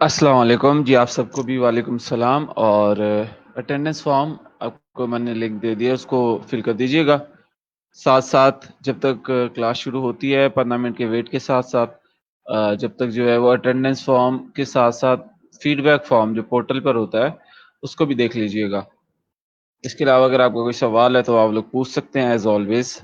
अस्सलाम वालेकुम जी, आप सबको भी वालेकुम सलाम। और अटेंडेंस फॉर्म आपको मैंने लिंक दे दिया, उसको फिल कर दीजिएगा। साथ साथ जब तक क्लास शुरू होती है 15 मिनट के वेट के साथ साथ जब तक जो है वो अटेंडेंस फॉर्म के साथ साथ फीडबैक फॉर्म जो पोर्टल पर होता है उसको भी देख लीजिएगा। इसके अलावा अगर आपको कोई सवाल है तो आप लोग पूछ सकते हैं एज ऑलवेज।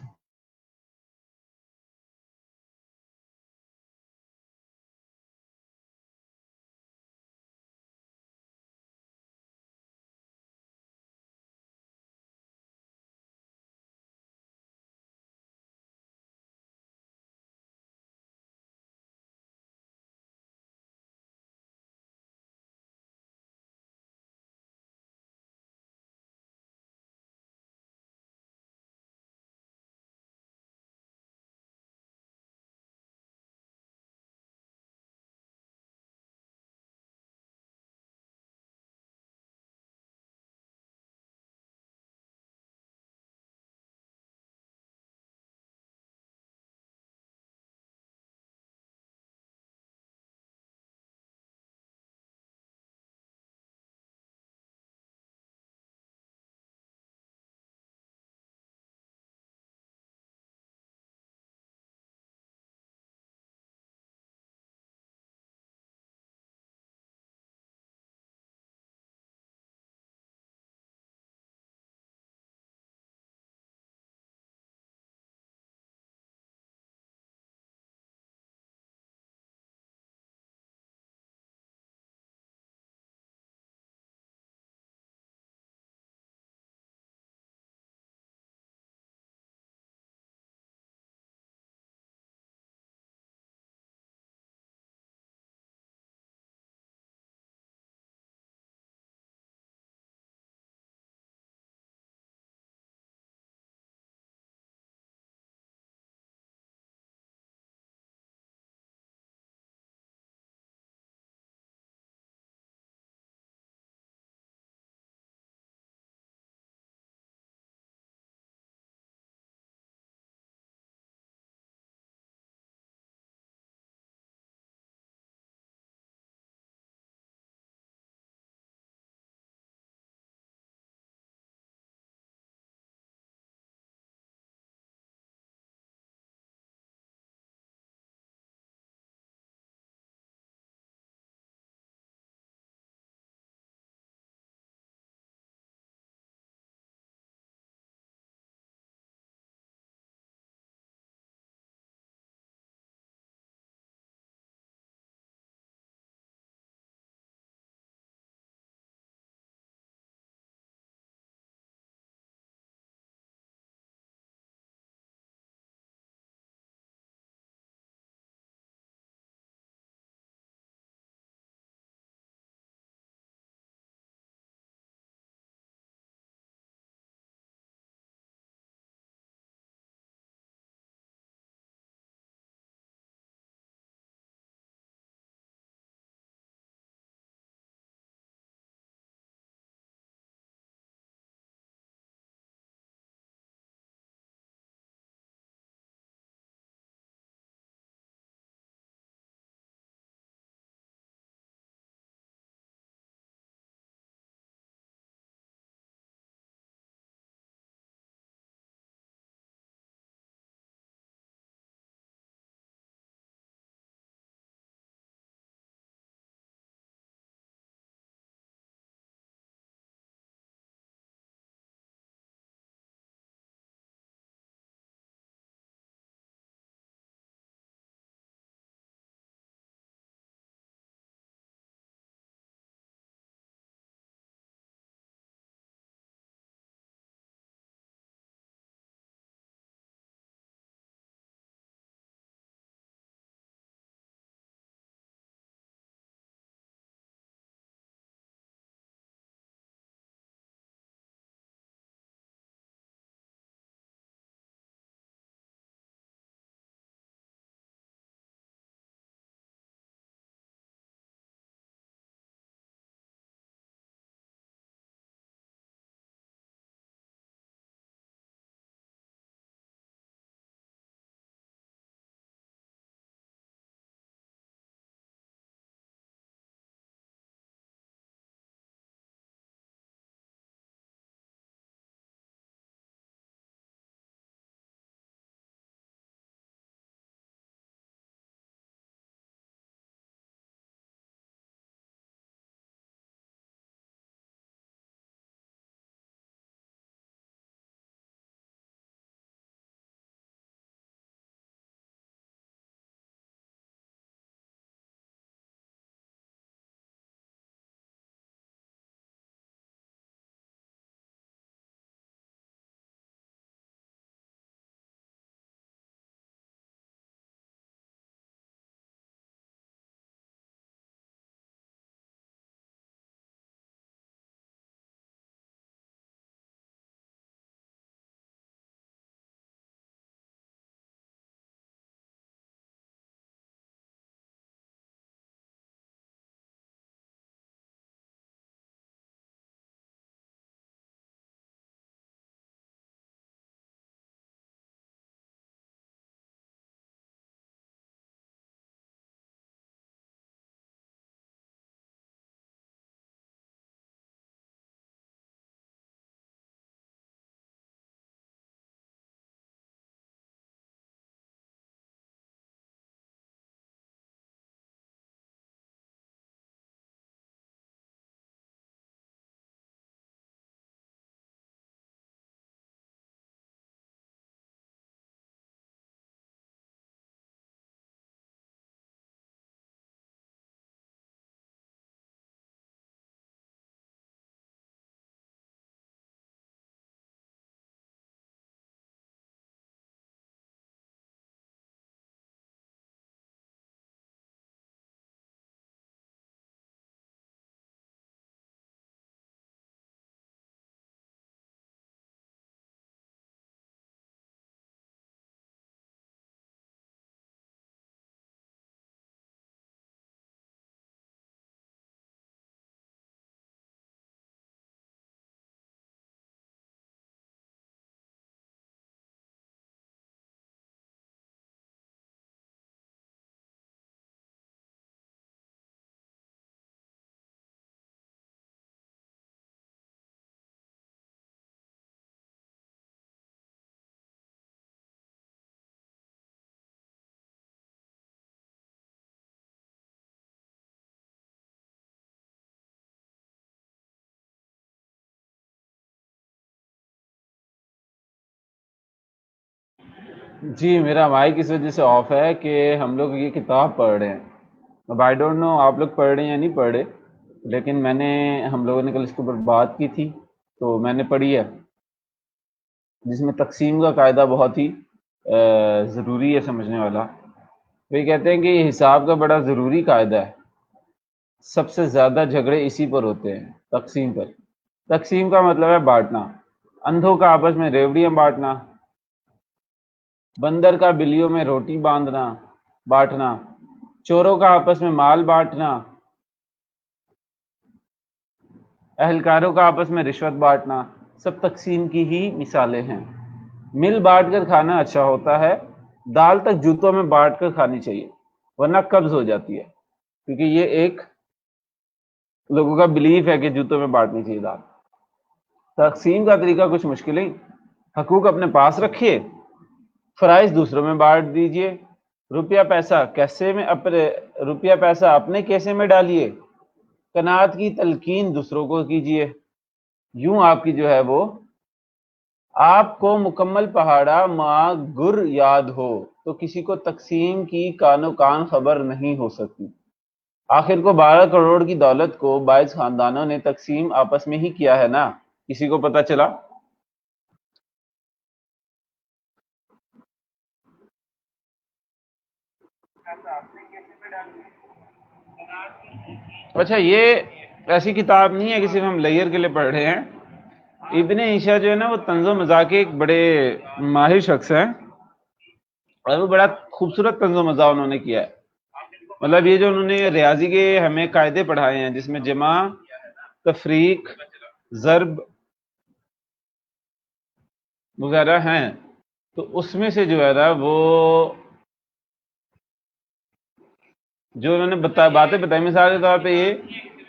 जी, मेरा माइक इस वजह से ऑफ है कि हम लोग ये किताब पढ़ रहे हैं। अब आई डोंट नो आप लोग पढ़ रहे हैं या नहीं पढ़ रहे, लेकिन हम लोगों ने कल इसके ऊपर बात की थी, तो मैंने पढ़ी है, जिसमें तक़सीम का कायदा बहुत ही ज़रूरी है समझने वाला। तो ये कहते हैं कि ये हिसाब का बड़ा ज़रूरी कायदा है। सबसे ज़्यादा झगड़े इसी पर होते हैं, तक़सीम पर। तक़सीम का मतलब है बाँटना। अंधों का आपस में रेवड़ियाँ बाँटना, बंदर का बिल्लियों में रोटी बाँधना बाँटना, चोरों का आपस में माल बाँटना, अहलकारों का आपस में रिश्वत बाँटना, सब तक़सीम की ही मिसालें हैं। मिल बाँट कर खाना अच्छा होता है, दाल तक जूतों में बाँट कर खानी चाहिए, वरना कब्ज़ हो जाती है। क्योंकि ये एक लोगों का बिलीफ है कि जूतों में बाँटनी चाहिए दाल। तक़सीम का तरीका कुछ मुश्किल नहीं, हकूक़ अपने पास रखिए, फ़राइज़ दूसरों में बाँट दीजिए, रुपया पैसा अपने केसे में डालिए, कनात की तलकीन दूसरों को कीजिए। यूं आपकी जो है वो आपको मुकम्मल पहाड़ा माँ गुर याद हो तो किसी को तक़सीम की कानो कान खबर नहीं हो सकती। आखिर को 12 करोड़ की दौलत को 22 खानदानों ने तक़सीम आपस में ही किया है ना, किसी को पता चला? अच्छा, ये ऐसी किताब नहीं है कि सिर्फ हम लेयर के लिए पढ़ रहे हैं। इब्ने ईशा जो है ना, वो तंज़ो मज़ाक के एक बड़े माहिर शख्स हैं, और वो बड़ा खूबसूरत तंज़ो मज़ाक उन्होंने किया है। मतलब ये जो उन्होंने रियाजी के हमें कायदे पढ़ाए हैं, जिसमें जमा, तफरीक, ज़र्ब वगैरह हैं, तो उसमें से जो है ना वो जो उन्होंने बातें बताई, मिसाल के तौर पे ये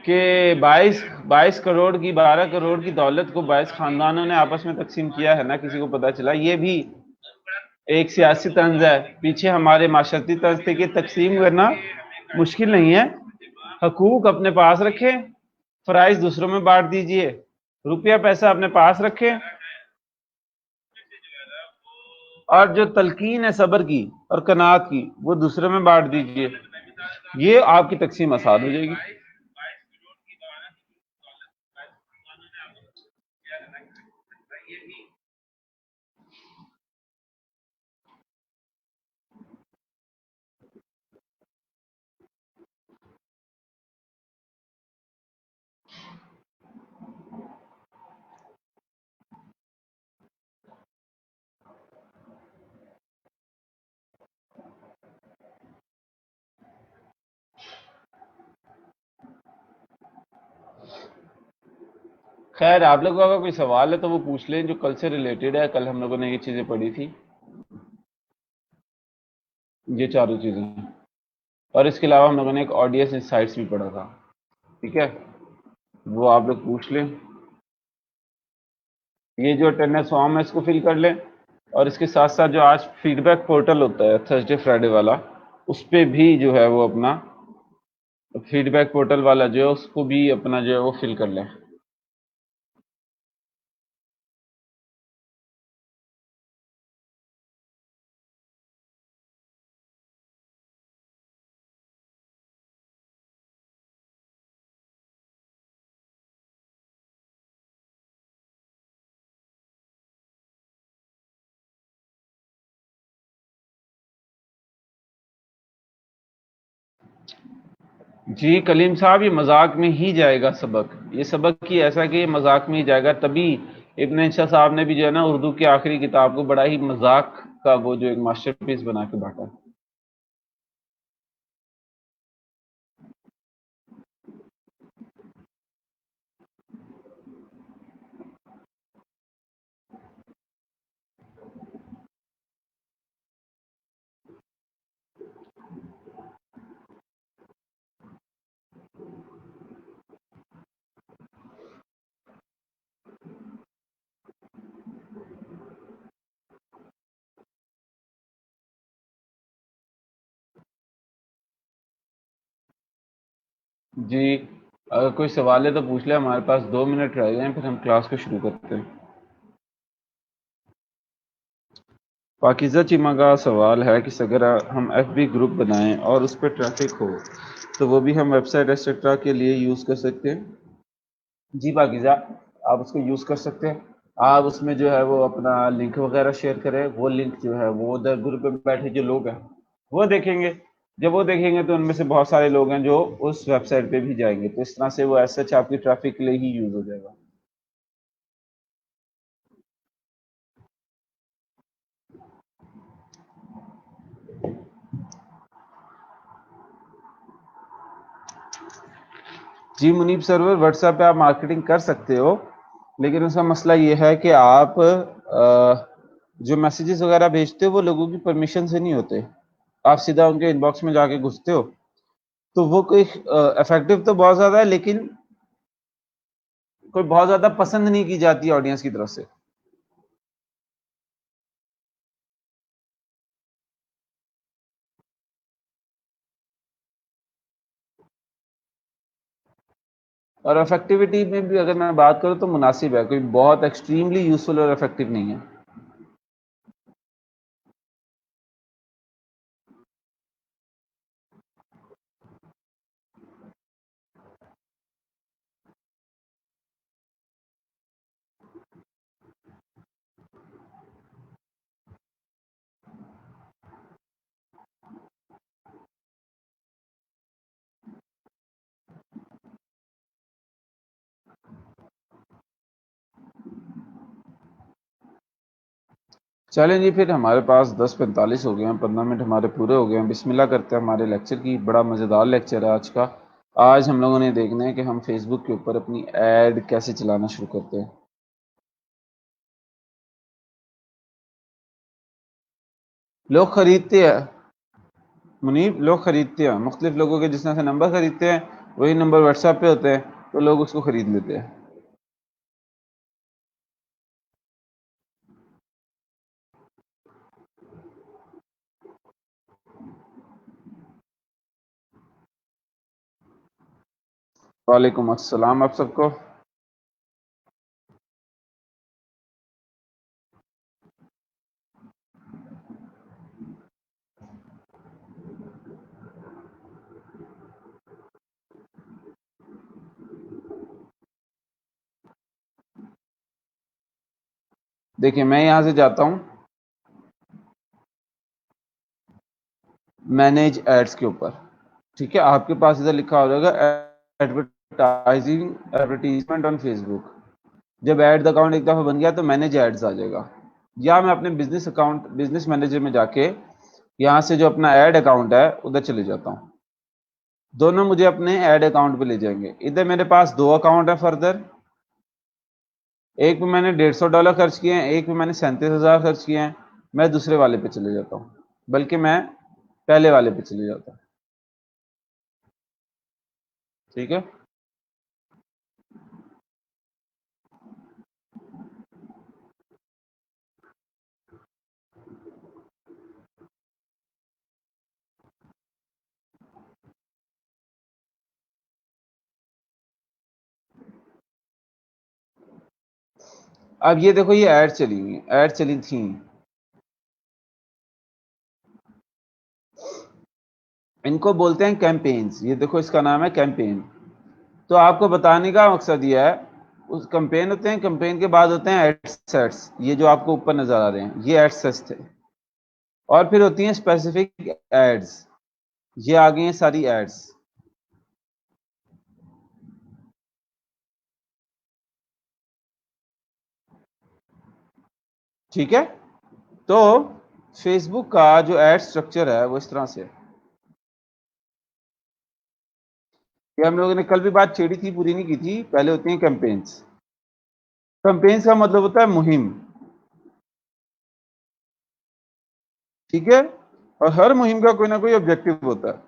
कि 22 करोड़ की 12 करोड़ की दौलत को 22 खानदानों ने आपस में तकसीम किया है ना, किसी को पता चला? ये भी एक सियासी तंज है। पीछे हमारे माशरती तंज थे कि तकसीम करना मुश्किल नहीं है, हकूक अपने पास रखें, फ़राइज़ दूसरों में बांट दीजिए, रुपया पैसा अपने पास रखें, और जो तलकीन है सब्र की और कनात की, वो दूसरों में बांट दीजिए। ये आपकी तकसीम आसान हो जाएगी। खैर, आप लोगों का अगर कोई सवाल है तो वो पूछ लें, जो कल से रिलेटेड है। कल हम लोगों ने ये चीजें पढ़ी थी, ये चारों चीजें, और इसके अलावा हम लोगों ने एक ऑडियंस इंसाइट्स भी पढ़ा था। ठीक है, वो आप लोग पूछ लें। ये जो अटेंडेंस फॉर्म है इसको फिल कर लें, और इसके साथ साथ जो आज फीडबैक पोर्टल होता है थर्सडे फ्राइडे वाला, उस पे भी जो है वो अपना फीडबैक पोर्टल वाला जो है उसको भी अपना जो है वो फिल कर लें। जी कलीम साहब, ये मजाक में ही जाएगा सबक। ये सबक ही ऐसा कि ये मजाक में ही जाएगा, तभी इब्न इंशा साहब ने भी जो है ना उर्दू की आखिरी किताब को बड़ा ही मजाक का वो जो एक मास्टरपीस बना के बांटा। जी, अगर कोई सवाल है तो पूछ ले। हमारे पास 2 मिनट रह गए हैं, फिर हम क्लास को शुरू करते हैं। पाकिज़ा चीमा का सवाल है कि अगर हम एफबी ग्रुप बनाएं और उस पर ट्रैफिक हो तो वो भी हम वेबसाइट एक्सेट्रा के लिए यूज़ कर सकते हैं। जी पाकिज़ा, आप उसको यूज़ कर सकते हैं। आप उसमें जो है वो अपना लिंक वगैरह शेयर करें, वो लिंक जो है वो उधर ग्रुप में बैठे जो लोग हैं वो देखेंगे। जब वो देखेंगे तो उनमें से बहुत सारे लोग हैं जो उस वेबसाइट पे भी जाएंगे, तो इस तरह से वो एज सच आपकी ट्रैफिक के लिए ही यूज़ हो जाएगा। जी मुनीब सर्वर व्हाट्सएप पे आप मार्केटिंग कर सकते हो, लेकिन उसका मसला ये है कि आप जो मैसेजेस वगैरह भेजते हो वो लोगों की परमिशन से नहीं होते। आप सीधा उनके इनबॉक्स में जाके घुसते हो, तो वो कोई इफेक्टिव तो बहुत ज़्यादा है, लेकिन कोई बहुत ज़्यादा पसंद नहीं की जाती ऑडियंस की तरफ से। और इफेक्टिविटी में भी अगर मैं बात करूँ तो मुनासिब है, कोई बहुत एक्सट्रीमली यूजफुल और इफेक्टिव नहीं है। चलें जी, फिर हमारे पास 10:45 हो गए हैं, 15 मिनट हमारे पूरे हो गए हैं। बिस्मिल्लाह करते हैं हमारे लेक्चर की। बड़ा मज़ेदार लेक्चर है आज का। आज हम लोगों ने देखना है कि हम फेसबुक के ऊपर अपनी ऐड कैसे चलाना शुरू करते हैं। लोग खरीदते हैं मुनीब, लोग खरीदते हैं मुख्तलिफ लोगों के जिस तरह से नंबर खरीदते हैं, वही नंबर व्हाट्सएप पे होते हैं, तो लोग उसको खरीद लेते हैं। वालेकुम अस्सलाम आप सबको। देखिए मैं यहाँ से जाता हूँ मैनेज एड्स के ऊपर। ठीक है, आपके पास इधर लिखा हो जाएगा एडवर्टाइजिंग एडवर्टीजमेंट ऑन फेसबुक। जब एड अकाउंट एक दफ़ा बन गया तो मैनेज एड्स आ जाएगा, या मैं अपने बिजनेस अकाउंट बिजनेस मैनेजर में जाके यहाँ से जो अपना एड अकाउंट है उधर चले जाता हूँ। दोनों मुझे अपने एड अकाउंट पे ले जाएंगे। इधर मेरे पास दो अकाउंट है फर्दर, एक पे मैंने $150 खर्च किए हैं, एक पे मैंने 37,000 खर्च किए हैं। मैं दूसरे वाले पे चले जाता हूँ, बल्कि मैं पहले वाले पे चले जाता हूँ। ठीक है, अब ये देखो ये ऐड चली हुई, ऐड चली थी, इनको बोलते हैं कैंपेन्स। ये देखो इसका नाम है कैंपेन। तो आपको बताने का मकसद ये है, उस कैंपेन होते हैं, कैंपेन के बाद होते हैं एड सेट्स। ये जो आपको ऊपर नजर आ रहे हैं ये एड सेट्स थे, और फिर होती हैं स्पेसिफिक एड्स। ये आ गई हैं सारी एड्स। ठीक है, तो फेसबुक का जो एड स्ट्रक्चर है वो इस तरह से है। ये हम लोगों ने कल भी बात छेड़ी थी, पूरी नहीं की थी। पहले होती हैं कैंपेन्स। कैंपेन्स का मतलब होता है मुहिम। ठीक है, और हर मुहिम का कोई ना कोई ऑब्जेक्टिव होता है।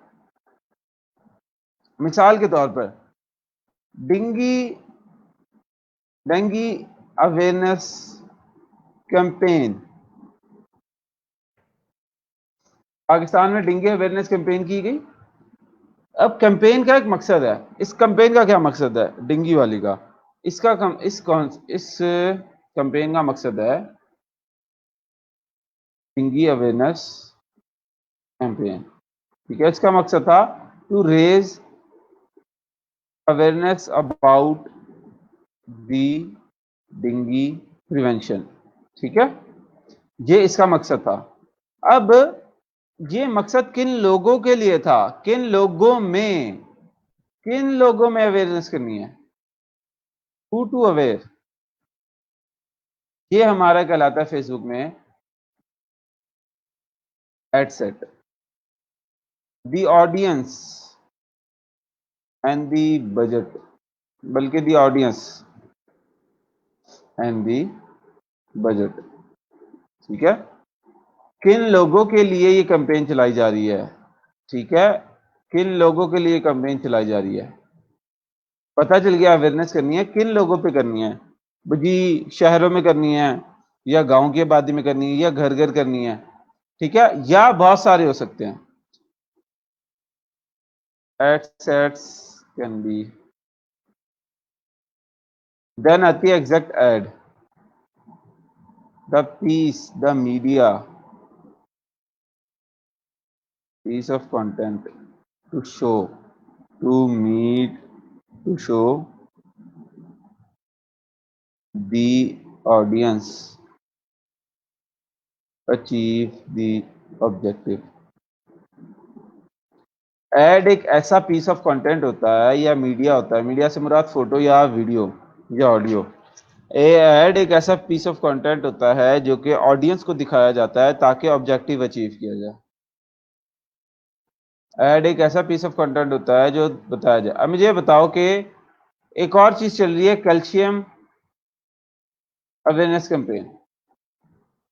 मिसाल के तौर पर डिंगी डेंगी अवेयरनेस कैंपेन, पाकिस्तान में डेंगू अवेयरनेस कैंपेन की गई। अब कैंपेन का एक मकसद है, इस कैंपेन का क्या मकसद है डेंगू वाली का? इसका इस कैंपेन का मकसद है डेंगू अवेयरनेस कैंपेन। ठीक है, इसका मकसद था to raise awareness about the dengue prevention. ठीक है, ये इसका मकसद था। अब ये मकसद किन लोगों के लिए था, किन लोगों में अवेयरनेस करनी है, हु टू अवेयर, ये हमारा कहलाता है फेसबुक में ad set the audience and the budget, बल्कि the audience and the budget. ठीक है, किन लोगों के लिए ये कैंपेन चलाई जा रही है, ठीक है, किन लोगों के लिए कैंपेन चलाई जा रही है, पता चल गया। अवेयरनेस करनी है, किन लोगों पे करनी है जी, शहरों में करनी है या गांव की आबादी में करनी है या घर घर करनी है, ठीक है, या बहुत सारे हो सकते हैं। एड्स कैन बी, देन आती है exact ad, the piece, the media piece of content to show, to meet, to show the audience achieve the objective। Ad एक ऐसा पीस ऑफ कंटेंट होता है या मीडिया होता है, मीडिया से मुराद फोटो या वीडियो या ऑडियो। एड एक ऐसा पीस ऑफ कंटेंट होता है जो कि ऑडियंस को दिखाया जाता है ताकि ऑब्जेक्टिव अचीव किया जाए। ऐड एक ऐसा पीस ऑफ कंटेंट होता है जो बताया जाए। अब मुझे बताओ कि एक और चीज चल रही है, कैल्शियम अवेयरनेस कैंपेन।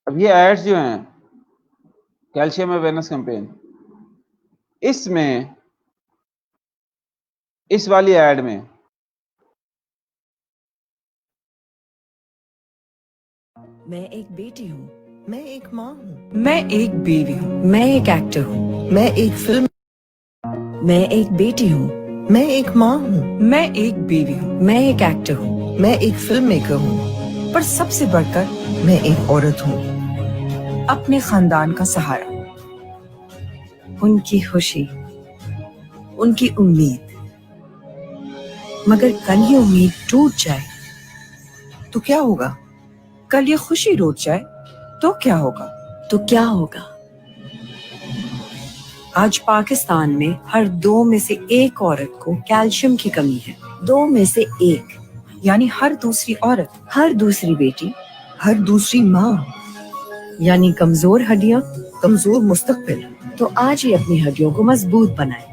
अब ये एड्स जो हैं कैल्शियम अवेयरनेस कैंपेन, इसमें इस वाली एड में मैं एक बेटी हूँ, मैं एक माँ हूँ, मैं एक बीवी हूँ, मैं एक एक्टर हूँ, मैं एक फिल्म, मैं एक बेटी हूँ, मैं एक माँ हूँ, मैं एक बीवी हूँ, मैं एक एक्टर हूँ, मैं एक फिल्म मेकर हूँ, पर सबसे बढ़कर मैं एक औरत हूँ। अपने खानदान का सहारा, उनकी खुशी, उनकी उम्मीद। मगर कल ये उम्मीद टूट जाए तो क्या होगा? कल ये खुशी रूठ जाए तो क्या होगा? तो क्या होगा? आज पाकिस्तान में हर 2 में से 1 औरत को कैल्शियम की कमी है। 2 में से 1, यानी हर दूसरी औरत, हर दूसरी बेटी, हर दूसरी माँ, यानी कमजोर हड्डियां। कमजोर मुस्तकबिल। तो आज ही अपनी हड्डियों को मजबूत बनाएं,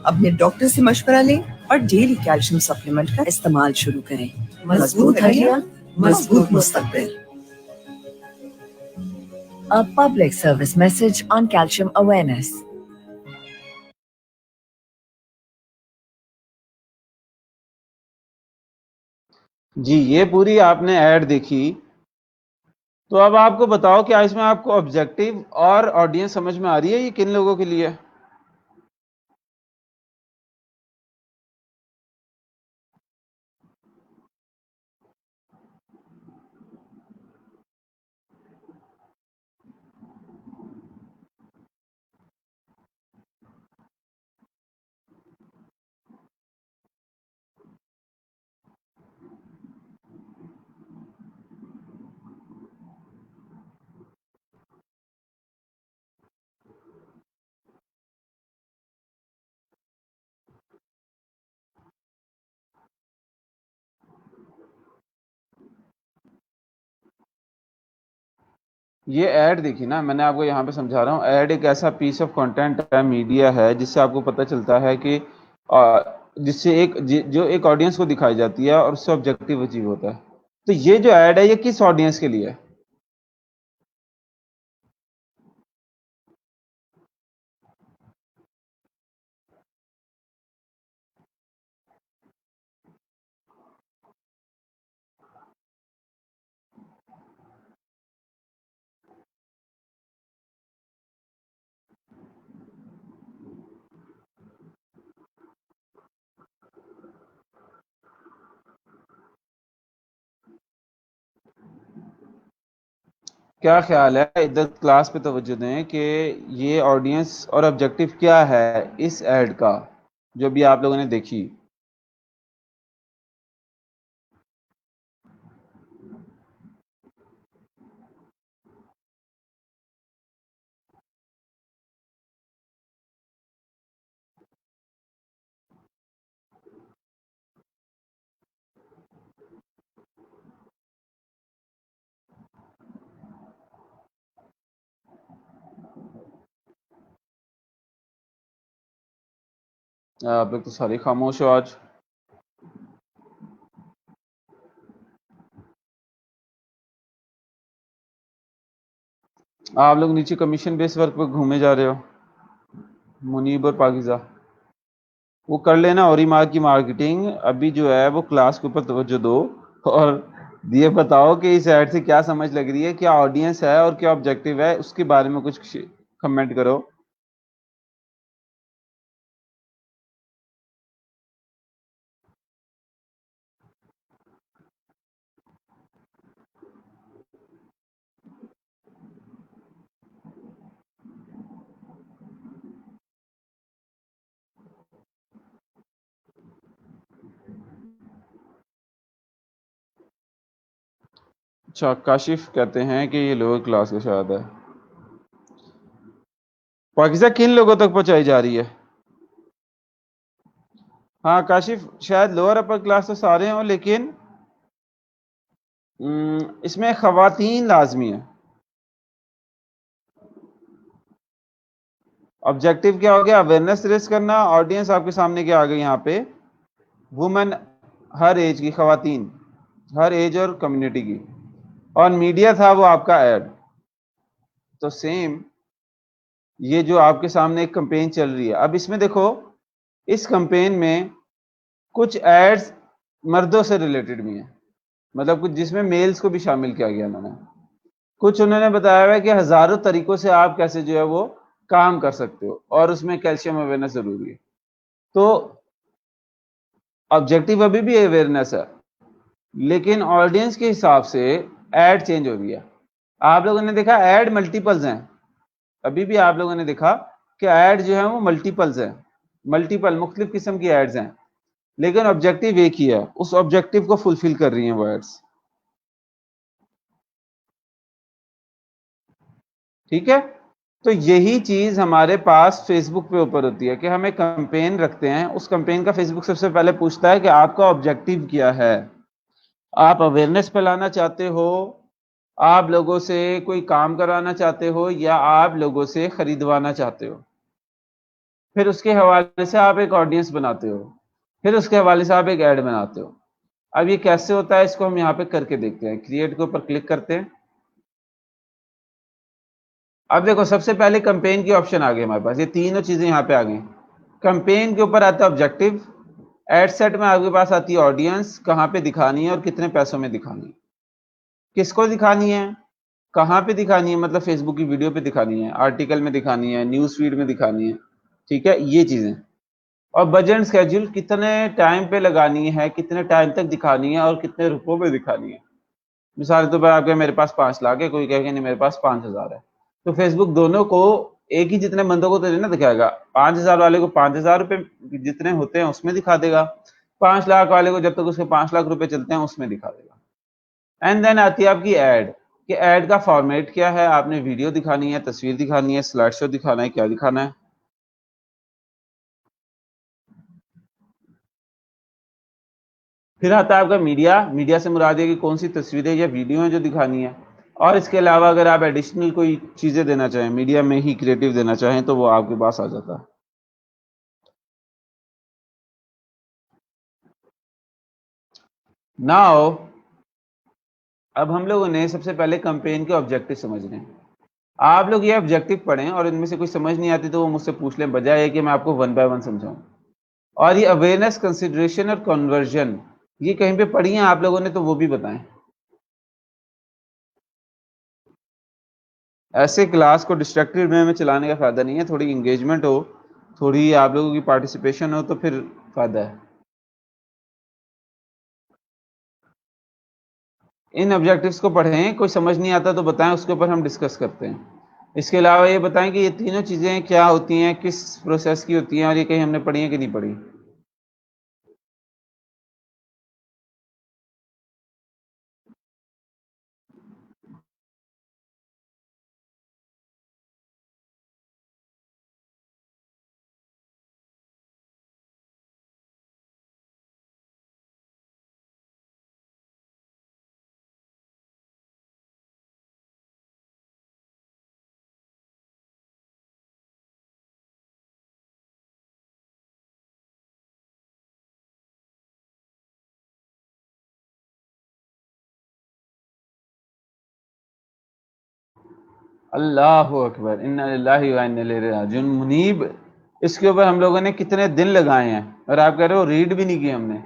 अपने डॉक्टर से मशवरा लें और डेली कैल्शियम सप्लीमेंट का इस्तेमाल शुरू करें। मजबूत हड्डियां, मजबूत मुस्तकबिल। A public service message on calcium awareness. जी, ये पूरी आपने ऐड देखी, तो अब आपको बताओ क्या इसमें आपको ऑब्जेक्टिव और ऑडियंस समझ में आ रही है, ये किन लोगों के लिए है? ये ऐड देखी ना, मैंने आपको यहाँ पे समझा रहा हूँ। ऐड एक ऐसा पीस ऑफ कंटेंट है, मीडिया है, जिससे आपको पता चलता है कि जिससे जो एक ऑडियंस को दिखाई जाती है और उससे ऑब्जेक्टिव अचीव होता है। तो ये जो ऐड है ये किस ऑडियंस के लिए है? क्या ख्याल है, इधर क्लास पे तवज्जो दें कि ये ऑडियंस और ऑब्जेक्टिव क्या है इस ऐड का जो भी आप लोगों ने देखी। आप लोग तो सारे खामोश हो आज। आप लोग नीचे कमीशन बेस वर्क पे घूमे जा रहे हो। मुनीब और पाकिजा वो कर लेना, और मार्क की मार्केटिंग अभी जो है वो क्लास के ऊपर तवज्जो दो और ये बताओ कि इस ऐड से क्या समझ लग रही है, क्या ऑडियंस है और क्या ऑब्जेक्टिव है, उसके बारे में कुछ कमेंट करो। अच्छा, काशिफ कहते हैं कि ये लोअर क्लास का शायद है। पाकिजा किन लोगों तक पहुंचाई जा रही है? हाँ काशिफ, शायद लोअर अपर क्लास तो सारे हों, लेकिन इसमें खवातीन लाजमी है। ऑब्जेक्टिव क्या हो गया? अवेयरनेस रेस करना। ऑडियंस आपके सामने क्या आ गई यहाँ पे? वुमेन, हर एज की खवातीन, हर एज और कम्युनिटी की। और मीडिया था वो आपका ऐड। तो सेम ये जो आपके सामने एक कैंपेन चल रही है, अब इसमें देखो, इस कैंपेन में कुछ एड्स मर्दों से रिलेटेड भी हैं, मतलब कुछ जिसमें मेल्स को भी शामिल किया गया उन्होंने। कुछ उन्होंने बताया हुआ है कि हजारों तरीकों से आप कैसे जो है वो काम कर सकते हो, और उसमें कैल्शियम अवेयरनेस जरूरी है। तो ऑब्जेक्टिव अभी भी अवेयरनेस है, लेकिन ऑडियंस के हिसाब से एड चेंज हो रही है। आप लोगों ने देखा एड मल्टीपल्स हैं, अभी भी आप लोगों ने देखा कि एड जो है वो मल्टीपल्स हैं, मल्टीपल मुख्तलिफ किस्म की एड्स हैं, लेकिन ऑब्जेक्टिव एक ही है, उस ऑब्जेक्टिव को फुलफिल कर रही हैं वो एड्स। ठीक है, तो यही चीज हमारे पास फेसबुक पे ऊपर होती है कि हम एक कैंपेन रखते हैं, उस कैंपेन का फेसबुक सबसे पहले पूछता है कि आपका ऑब्जेक्टिव क्या है। आप अवेयरनेस फैलाना चाहते हो, आप लोगों से कोई काम करवाना चाहते हो, या आप लोगों से खरीदवाना चाहते हो। फिर उसके हवाले से आप एक ऑडियंस बनाते हो, फिर उसके हवाले से आप एक ऐड बनाते हो। अब ये कैसे होता है, इसको हम यहाँ पे करके देखते हैं। क्रिएट के ऊपर क्लिक करते हैं। अब देखो, सबसे पहले कंपेन की ऑप्शन आ गई हमारे पास, ये तीनों चीजें यहाँ पे आ गई। कंपेन के ऊपर आता है ऑब्जेक्टिव, एड सेट में आपके पास आती है ऑडियंस, कहाँ पे दिखानी है और कितने पैसों में दिखानी है, किसको दिखानी है, कहाँ पे दिखानी है, मतलब फेसबुक की वीडियो पे दिखानी है, आर्टिकल में दिखानी है, न्यूज फीड में दिखानी है। ठीक है, ये चीजें। और बजट स्केड्यूल, कितने टाइम पे लगानी है, कितने टाइम तक दिखानी है और कितने रुपयों में दिखानी है। मिसाल के तौर पर आपके मेरे पास 5 लाख है, कोई कहेगा नहीं मेरे पास 5,000 है, तो फेसबुक दोनों को एक ही जितने बंदों को तो नहीं ना दिखाएगा। 5,000 वाले को 5,000 रुपए जितने होते हैं उसमें दिखा देगा, 5 लाख वाले को जब तक उसके 5 लाख रुपए चलते हैं उसमें दिखा देगा। एंड देन आती है आपकी एड, कि एड का फॉर्मेट क्या है, आपने वीडियो दिखानी है, तस्वीर दिखानी है, स्लाइड शो दिखाना है, क्या दिखाना है। फिर आता है आपका मीडिया, मीडिया से मुराद है कि कौन सी तस्वीरें या वीडियो हैं जो दिखानी है। और इसके अलावा अगर आप एडिशनल कोई चीजें देना चाहें, मीडिया में ही क्रिएटिव देना चाहें, तो वो आपके पास आ जाता है। नाउ अब हम लोगों ने सबसे पहले कैंपेन के ऑब्जेक्टिव समझने हैं। आप लोग ये ऑब्जेक्टिव पढ़ें और इनमें से कोई समझ नहीं आती तो वो मुझसे पूछ लें, बजाय है कि मैं आपको 1 बाय 1 समझाऊं। और ये अवेयरनेस, कंसिडरेशन और कन्वर्जन, ये कहीं पे पढ़ी है आप लोगों ने तो वो भी बताएं। ऐसे क्लास को डिस्ट्रक्टेड वे में चलाने का फायदा नहीं है, थोड़ी इंगेजमेंट हो, थोड़ी आप लोगों की पार्टिसिपेशन हो, तो फिर फायदा है। इन ऑब्जेक्टिव्स को पढ़ें, कोई समझ नहीं आता तो बताएं, उसके ऊपर हम डिस्कस करते हैं। इसके अलावा ये बताएं कि ये तीनों चीज़ें क्या होती हैं, किस प्रोसेस की होती हैं, और ये कहीं हमने पढ़ी है कि नहीं पढ़ी। अल्लाहु अकबर, इन्ना लिल्लाहि व इन्ना इलैहि राजिऊन। मुनीब, इसके ऊपर हम लोगों ने कितने दिन लगाए हैं, और आप कह रहे हो रीड भी नहीं किया हमने।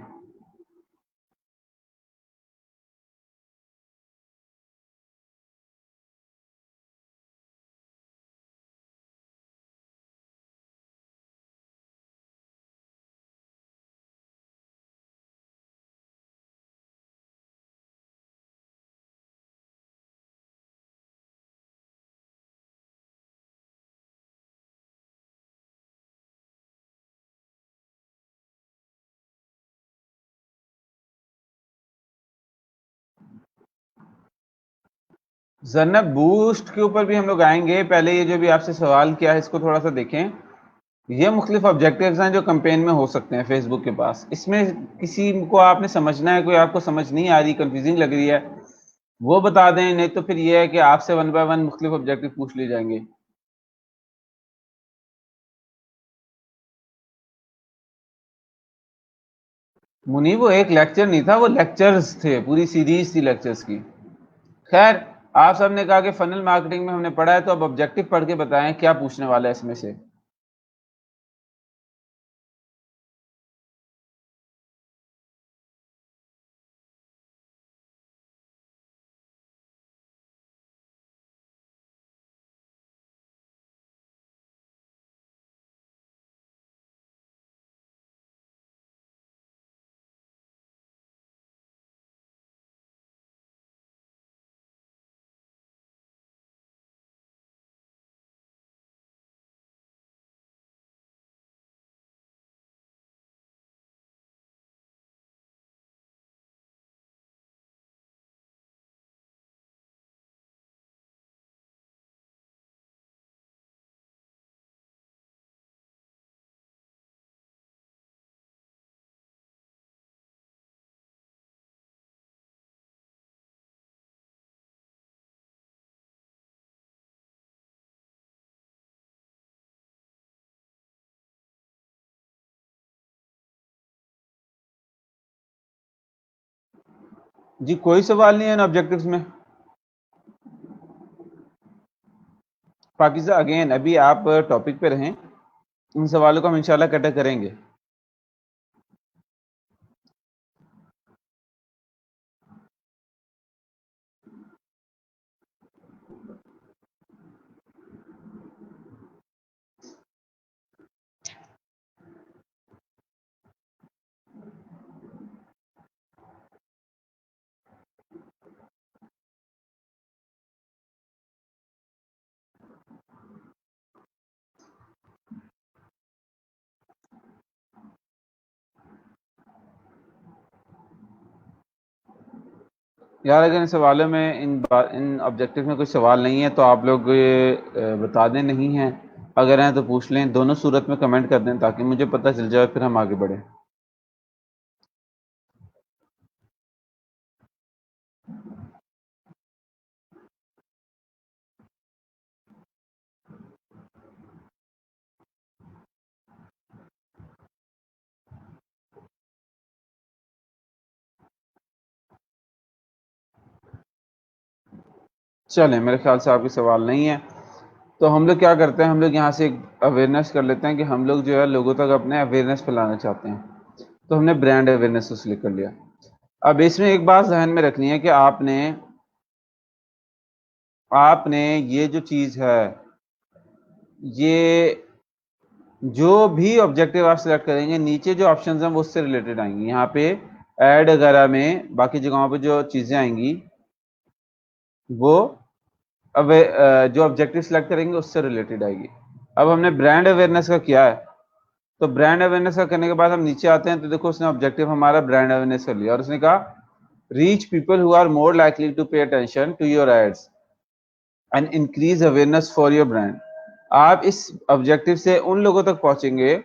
जरनब, बूस्ट के ऊपर भी हम लोग आएंगे। पहले ये जो भी आपसे सवाल किया है इसको थोड़ा सा देखें। ये मुख्तलिफ ऑब्जेक्टिव्स हैं जो कैंपेन में हो सकते हैं फेसबुक के पास। इसमें किसी को आपने समझना है, कोई आपको समझ नहीं आ रही, कंफ्यूजिंग लग रही है, वो बता दें, नहीं तो फिर ये है कि आपसे 1 बाय 1 मुख्तलिफ ऑब्जेक्टिव पूछ लिए जाएंगे। मुनीब, वो एक लेक्चर नहीं था, वो लेक्चर्स थे, पूरी सीरीज थी लेक्चर्स की। खैर, आप सबने कहा कि फनल मार्केटिंग में हमने पढ़ा है, तो अब ऑब्जेक्टिव पढ़ के बताएं क्या पूछने वाला है इसमें से। जी, कोई सवाल नहीं है इन ऑब्जेक्टिव्स में। पाकिज़ा, अगेन अभी आप टॉपिक पे रहें, इन सवालों को हम इंशाल्लाह कटर करेंगे। यार, अगर इन सवालों में इन ऑब्जेक्टिव में कोई सवाल नहीं है तो आप लोग बता दें, नहीं है अगर हैं तो पूछ लें। दोनों सूरत में कमेंट कर दें ताकि मुझे पता चल जाए, फिर हम आगे बढ़ें। चलें, मेरे ख्याल से आपके सवाल नहीं है, तो हम लोग क्या करते हैं, हम लोग यहाँ से एक अवेयरनेस कर लेते हैं कि हम लोग जो है लोगों तक अपने अवेयरनेस फैलाना चाहते हैं। तो हमने ब्रांड अवेयरनेस को सिलेक्ट कर लिया। अब इसमें एक बात ध्यान में रखनी है कि आपने ये जो चीज़ है, ये जो भी ऑब्जेक्टिव आप सिलेक्ट करेंगे, नीचे जो ऑप्शंस हैं वो उससे रिलेटेड आएंगी। यहाँ पे ऐड वगैरह में, बाकी जगहों पे जो चीज़ें आएंगी वो अब जो ऑब्जेक्टिव सिलेक्ट करेंगे उससे रिलेटेड आएगी। अब हमने ब्रांड अवेयरनेस का किया है, तो ब्रांड अवेयरनेस का करने के बाद हम नीचे आते हैं तो देखो उसने ऑब्जेक्टिव हमारा ब्रांड अवेयरनेस कर लिया और उसने कहा reach people who are more likely to pay attention to your ads and increase awareness for your brand. आप इस ऑब्जेक्टिव से उन लोगों तक पहुंचेंगे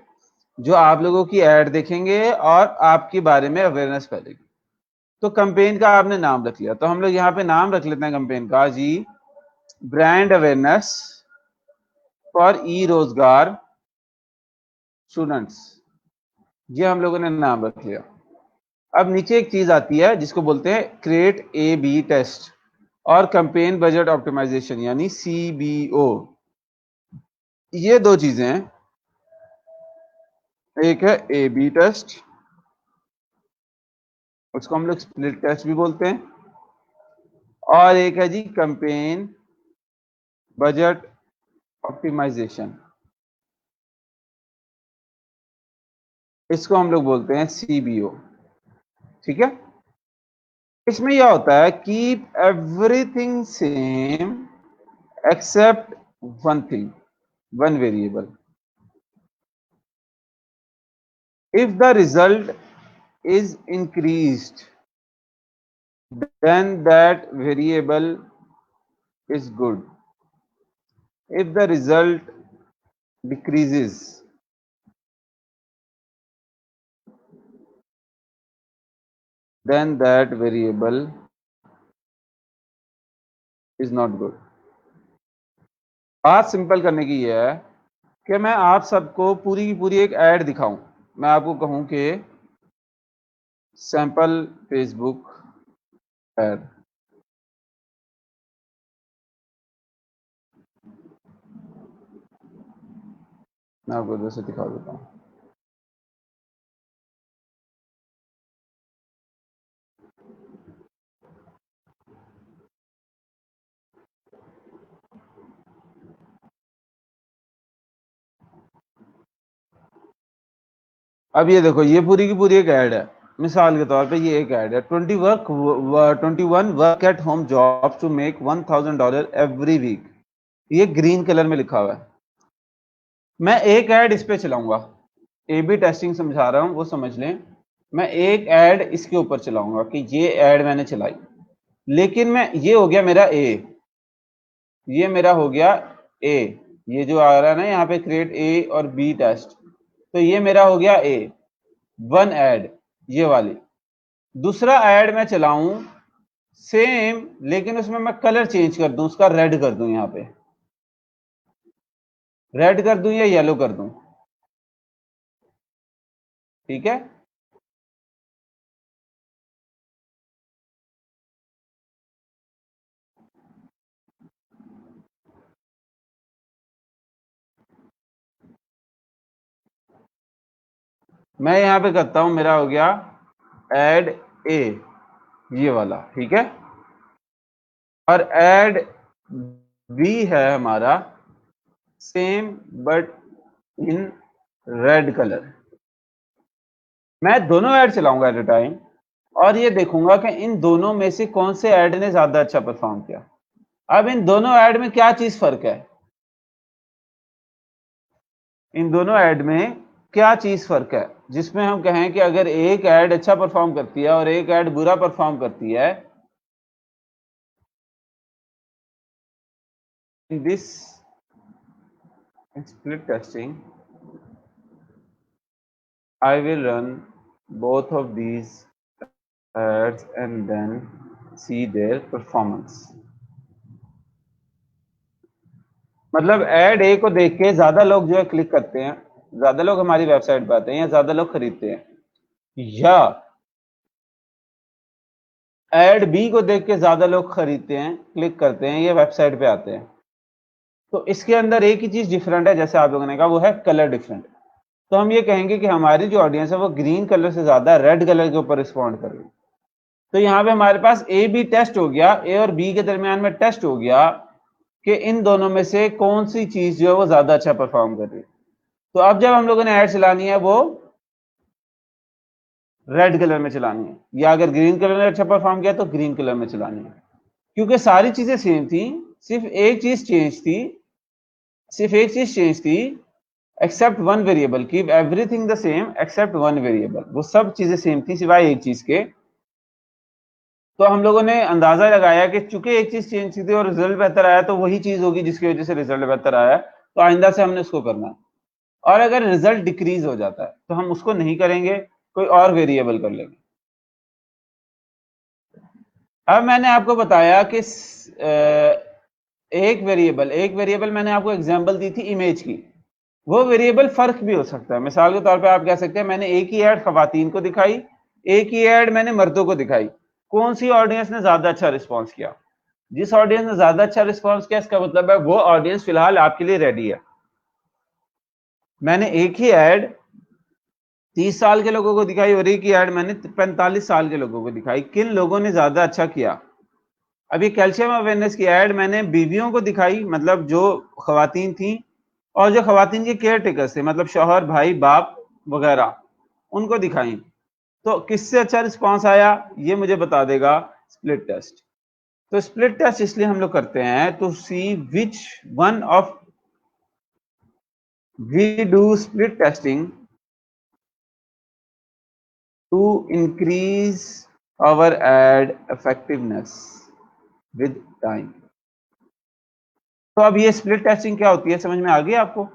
जो आप लोगों की एड देखेंगे और आपके बारे में अवेयरनेस फैलेगी। तो कैंपेन का आपने नाम रख लिया, तो हम लोग यहाँ पे नाम रख लेते हैं कैंपेन का जी, ब्रांड अवेयरनेस फॉर ई रोजगार स्टूडेंट्स। ये हम लोगों ने नाम रख लिया। अब नीचे एक चीज आती है जिसको बोलते हैं क्रिएट ए बी टेस्ट और कैंपेन बजट ऑप्टिमाइजेशन यानी CBO। ये दो चीजें हैं, एक है ए बी टेस्ट, उसको हम लोग स्प्लिट टेस्ट भी बोलते हैं, और एक है जी कैंपेन बजट ऑप्टिमाइजेशन, इसको हम लोग बोलते हैं CBO। ठीक है, इसमें यह होता है keep everything same except one thing, one variable. If the result is increased then that variable is good. If the result decreases then that variable is not good. बात सिंपल करने की यह है कि मैं आप सबको पूरी की पूरी एक ऐड दिखाऊं, मैं आपको कहूं कि सैंपल फेसबुक ऐड, मैं आपको इधर से दिखा देता हूं। अब ये देखो, ये पूरी की पूरी एक ऐड है। मिसाल के तौर पे ये एक ऐड है, 21 work at home job to make $1000 every week. ये ग्रीन कलर में लिखा हुआ है। मैं एक ऐड इस पे चलाऊंगा, ए बी टेस्टिंग समझा रहा हूं वो समझ लें। मैं एक ऐड इसके ऊपर चलाऊंगा कि ये ऐड मैंने चलाई, लेकिन मैं ये हो गया मेरा ए, ये मेरा हो गया ए, ये जो आ रहा है ना यहाँ पे क्रिएट ए और बी टेस्ट, तो ये मेरा हो गया ए वन ऐड, ये वाली। दूसरा ऐड मैं चलाऊं सेम, लेकिन उसमें मैं कलर चेंज कर दूं, उसका रेड कर दूं, यहाँ पे रेड कर दूं या येलो कर दूं। ठीक है, मैं यहां पे करता हूं, मेरा हो गया ऐड ए, ये वाला। ठीक है, और ऐड बी है हमारा same but in red colour. मैं दोनों ऐड चलाऊंगा एट अ टाइम और ये देखूंगा कि इन दोनों में से कौन से ऐड ने ज्यादा अच्छा परफॉर्म किया। अब इन दोनों ऐड में क्या चीज फर्क है, इन दोनों ऐड में क्या चीज फर्क है जिसमें हम कहें कि अगर एक ऐड अच्छा परफॉर्म करती है और एक ऐड बुरा परफॉर्म करती है। In this split testing I will run both of these ads and then see their performance। मतलब ऐड ए को देख के ज्यादा लोग जो है क्लिक करते हैं, ज्यादा लोग हमारी वेबसाइट पे आते हैं या ज्यादा लोग खरीदते हैं, या ऐड बी को देख के ज्यादा लोग खरीदते हैं, क्लिक करते हैं, ये वेबसाइट पे आते हैं। तो इसके अंदर एक ही चीज डिफरेंट है, जैसे आप लोगों ने कहा, वो है कलर डिफरेंट। तो हम ये कहेंगे कि हमारी जो ऑडियंस है वो ग्रीन कलर से ज्यादा रेड कलर के ऊपर रिस्पॉन्ड कर रही है। तो यहाँ पे हमारे पास ए बी टेस्ट हो गया, ए और बी के दरमियान में टेस्ट हो गया कि इन दोनों में से कौन सी चीज जो है वो ज्यादा अच्छा परफॉर्म कर रही है। तो अब जब हम लोगों ने ऐड चलानी है वो रेड कलर में चलानी है, या अगर ग्रीन कलर ने अच्छा परफॉर्म किया तो ग्रीन कलर में चलानी है। क्योंकि सारी चीजें सेम थी, सिर्फ एक चीज चेंज थी, except one variable, keep everything the same except one variable. वो सब चीजें सेम थी सिवाय एक चीज के। तो हम लोगों ने अंदाजा लगाया कि चूंकि एक चीज चेंज थी और रिजल्ट बेहतर आया तो वही चीज होगी जिसकी वजह से रिजल्ट बेहतर आया, तो आइंदा से हमने उसको करना है। और अगर रिजल्ट डिक्रीज हो जाता है तो हम उसको नहीं करेंगे, कोई और वेरिएबल कर लेंगे। अब मैंने आपको बताया कि एक वेरिएबल मैंने आपको एग्जांपल दी थी इमेज की। वो वेरिएबल फर्क भी हो सकता है। मिसाल के तौर पे आप कह सकते हैं मैंने एक ही ऐड खवातीन को दिखाई, एक ही ऐड मैंने मर्दों को दिखाई, कौन सी ऑडियंस ने ज्यादा अच्छा रिस्पॉन्स किया? जिस ऑडियंस ने ज्यादा अच्छा रिस्पॉन्स किया इसका मतलब है वो ऑडियंस फिलहाल आपके लिए रेडी है। मैंने एक ही ऐड 30 साल के लोगों को दिखाई और एक ही ऐड मैंने 45 साल के लोगों को दिखाई, किन लोगों ने ज्यादा अच्छा किया? अभी कैल्शियम अवेयरनेस की ऐड मैंने बीवियों को दिखाई, मतलब जो खवातीन थी, और जो खवातीन के केयर टेकर्स थे, मतलब शौहर, भाई, बाप वगैरह, उनको दिखाई। तो किससे अच्छा रिस्पॉन्स आया ये मुझे बता देगा स्प्लिट टेस्ट। तो स्प्लिट टेस्ट इसलिए हम लोग करते हैं to see which one of we do split testing to increase our ad effectiveness with time. तो अब ये स्प्लिट टेस्टिंग क्या होती है समझ में आ गई आपको?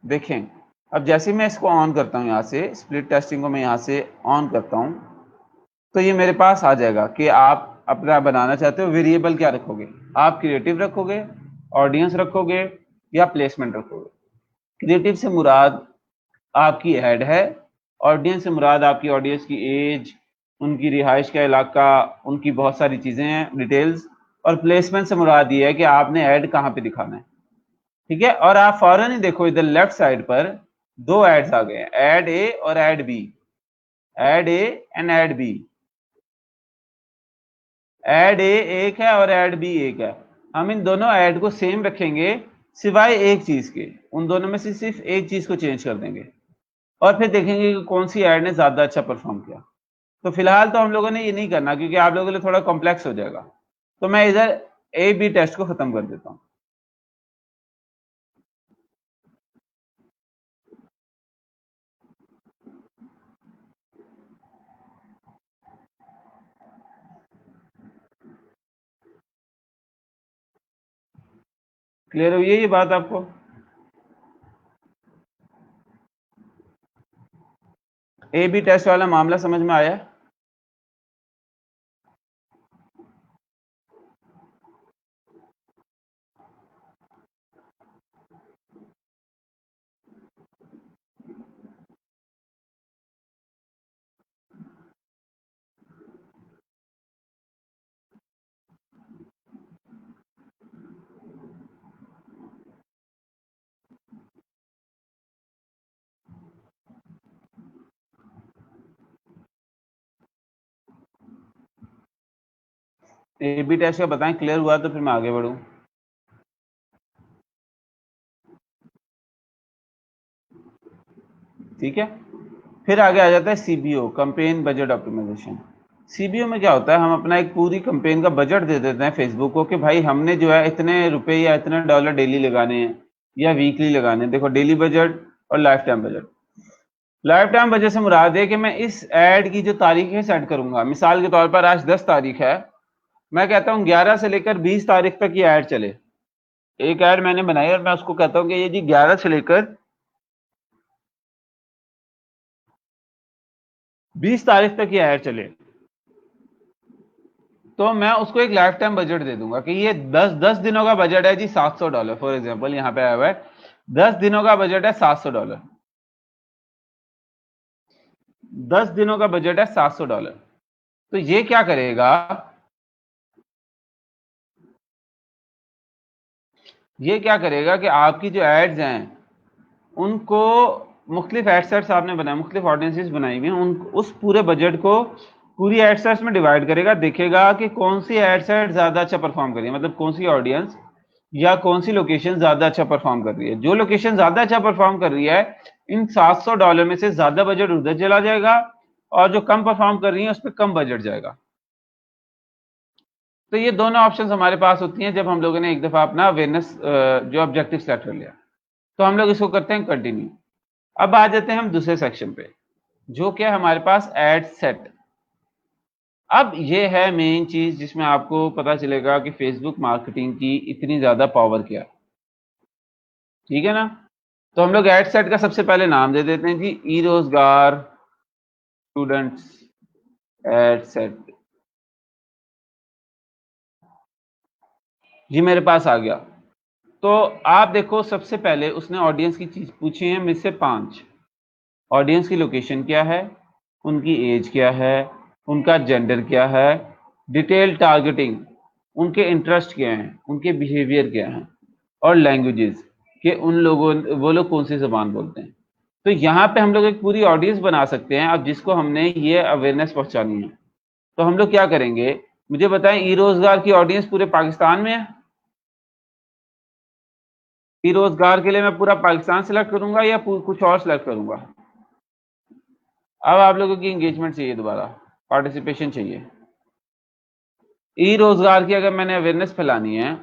देखें, अब जैसे मैं इसको ऑन करता हूं, यहां से स्प्लिट टेस्टिंग को मैं यहां से ऑन करता हूं, तो ये मेरे पास आ जाएगा कि आप अपना बनाना चाहते हो वेरिएबल क्या रखोगे। आप क्रिएटिव रखोगे, ऑडियंस रखोगे, या प्लेसमेंट रखोगे। क्रिएटिव से मुराद आपकी ऐड है, ऑडियंस से मुराद आपकी ऑडियंस की एज, उनकी रिहाइश का इलाका, उनकी बहुत सारी चीजें हैं, डिटेल्स। और प्लेसमेंट से मुराद ये है कि आपने ऐड कहाँ पे दिखाना है। ठीक है, और आप फौरन ही देखो इधर लेफ्ट साइड पर दो एड्स आ गए हैं, ऐड ए और ad B. Ad A and ad B. Ad A एक है और ऐड बी एक है। हम इन दोनों ऐड को सेम रखेंगे सिवाय एक चीज के, उन दोनों में से सिर्फ एक चीज को चेंज कर देंगे और फिर देखेंगे कि कौन सी ऐड ने ज्यादा अच्छा परफॉर्म किया। तो फिलहाल तो हम लोगों ने ये नहीं करना क्योंकि आप लोगों के लिए थोड़ा कॉम्प्लेक्स हो जाएगा। तो मैं इधर ए बी टेस्ट को खत्म कर देता हूं। क्लियर हुई है ये बात आपको? ए बी टेस्ट वाला मामला समझ में आया? ए बी टेस्ट का बताएं, क्लियर हुआ तो फिर मैं आगे बढ़ूं। ठीक है, फिर आगे आ जाता है CBO, campaign budget optimisation. CBO में क्या होता है, हम अपना एक पूरी कैंपेन का बजट दे देते हैं फेसबुक को कि भाई हमने जो है इतने रुपए या इतने डॉलर डेली लगाने हैं या वीकली लगाने हैं। देखो, डेली बजट और life time budget. Life time budget से मुराद है कि मैं इस ऐड की जो तारीख है सेट करूंगा। मिसाल के तौर पर आज 10 तारीख है, मैं कहता हूं 11 से लेकर 20 तारीख तक ये ऐड चले। एक ऐड मैंने बनाई और मैं उसको कहता हूं कि ये जी 11 से लेकर 20 तारीख तक ये ऐड चले। तो मैं उसको एक लाइफ टाइम बजट दे दूंगा कि ये 10 दिनों का बजट है जी $700। फॉर एग्जांपल यहां पे आया हुआ है 10 दिनों का बजट है $700। 10 दिनों का बजट है $700। तो ये क्या करेगा, ये क्या करेगा कि आपकी जो एड्स हैं उनको मुख्तलिफ एड सेट्स आपने बनाए, मुख्तलिफ ऑडियंसेस बनाई हुई हैं, उन उस पूरे बजट को पूरी एड सेट्स में डिवाइड करेगा। देखेगा कि कौन सी एड सेट ज्यादा अच्छा परफॉर्म कर रही है, मतलब कौन सी ऑडियंस या कौन सी लोकेशन ज्यादा अच्छा परफॉर्म कर रही है। जो लोकेशन ज्यादा अच्छा परफॉर्म कर रही है, इन $700 में से ज्यादा बजट उधर चला जाएगा और जो कम परफॉर्म कर रही है उस पर कम बजट जाएगा। तो ये दोनों ऑप्शंस हमारे पास होती हैं जब हम लोगों ने एक दफ़ा अपना अवेयरनेस जो ऑब्जेक्टिव सेलेक्ट कर लिया। तो हम लोग इसको करते हैं कंटिन्यू। अब आ जाते हैं हम दूसरे सेक्शन पे, जो क्या है हमारे पास एड सेट। अब ये है मेन चीज़ जिसमें आपको पता चलेगा कि फेसबुक मार्केटिंग की इतनी ज़्यादा पावर क्या है। ठीक है ना? तो हम लोग एड सेट का सबसे पहले नाम दे देते हैं जी, ई रोजगार स्टूडेंट्स एड सेट। जी मेरे पास आ गया। तो आप देखो सबसे पहले उसने ऑडियंस की चीज पूछी है मुझसे 5। ऑडियंस की लोकेशन क्या है, उनकी एज क्या है, उनका जेंडर क्या है, डिटेल टारगेटिंग, उनके इंटरेस्ट क्या हैं, उनके बिहेवियर क्या हैं, और लैंग्वेजेस कि उन लोगों वो लोग कौन सी ज़बान बोलते हैं। तो यहाँ पे हम लोग एक पूरी ऑडियंस बना सकते हैं अब जिसको हमने ये अवेयरनेस पहुंचानी है। तो हम लोग क्या करेंगे, मुझे बताएं, ई रोजगार की ऑडियंस पूरे पाकिस्तान में है। ई रोजगार के लिए मैं पूरा पाकिस्तान सेलेक्ट करूंगा या कुछ और सेलेक्ट करूंगा। अब आप लोगों की एंगेजमेंट चाहिए, दोबारा पार्टिसिपेशन चाहिए। ई रोजगार की अगर मैंने अवेयरनेस फैलानी है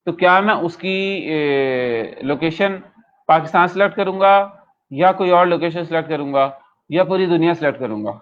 तो क्या मैं उसकी लोकेशन पाकिस्तान सेलेक्ट करूंगा या कोई और लोकेशन सेलेक्ट करूंगा या पूरी दुनिया सेलेक्ट करूंगा।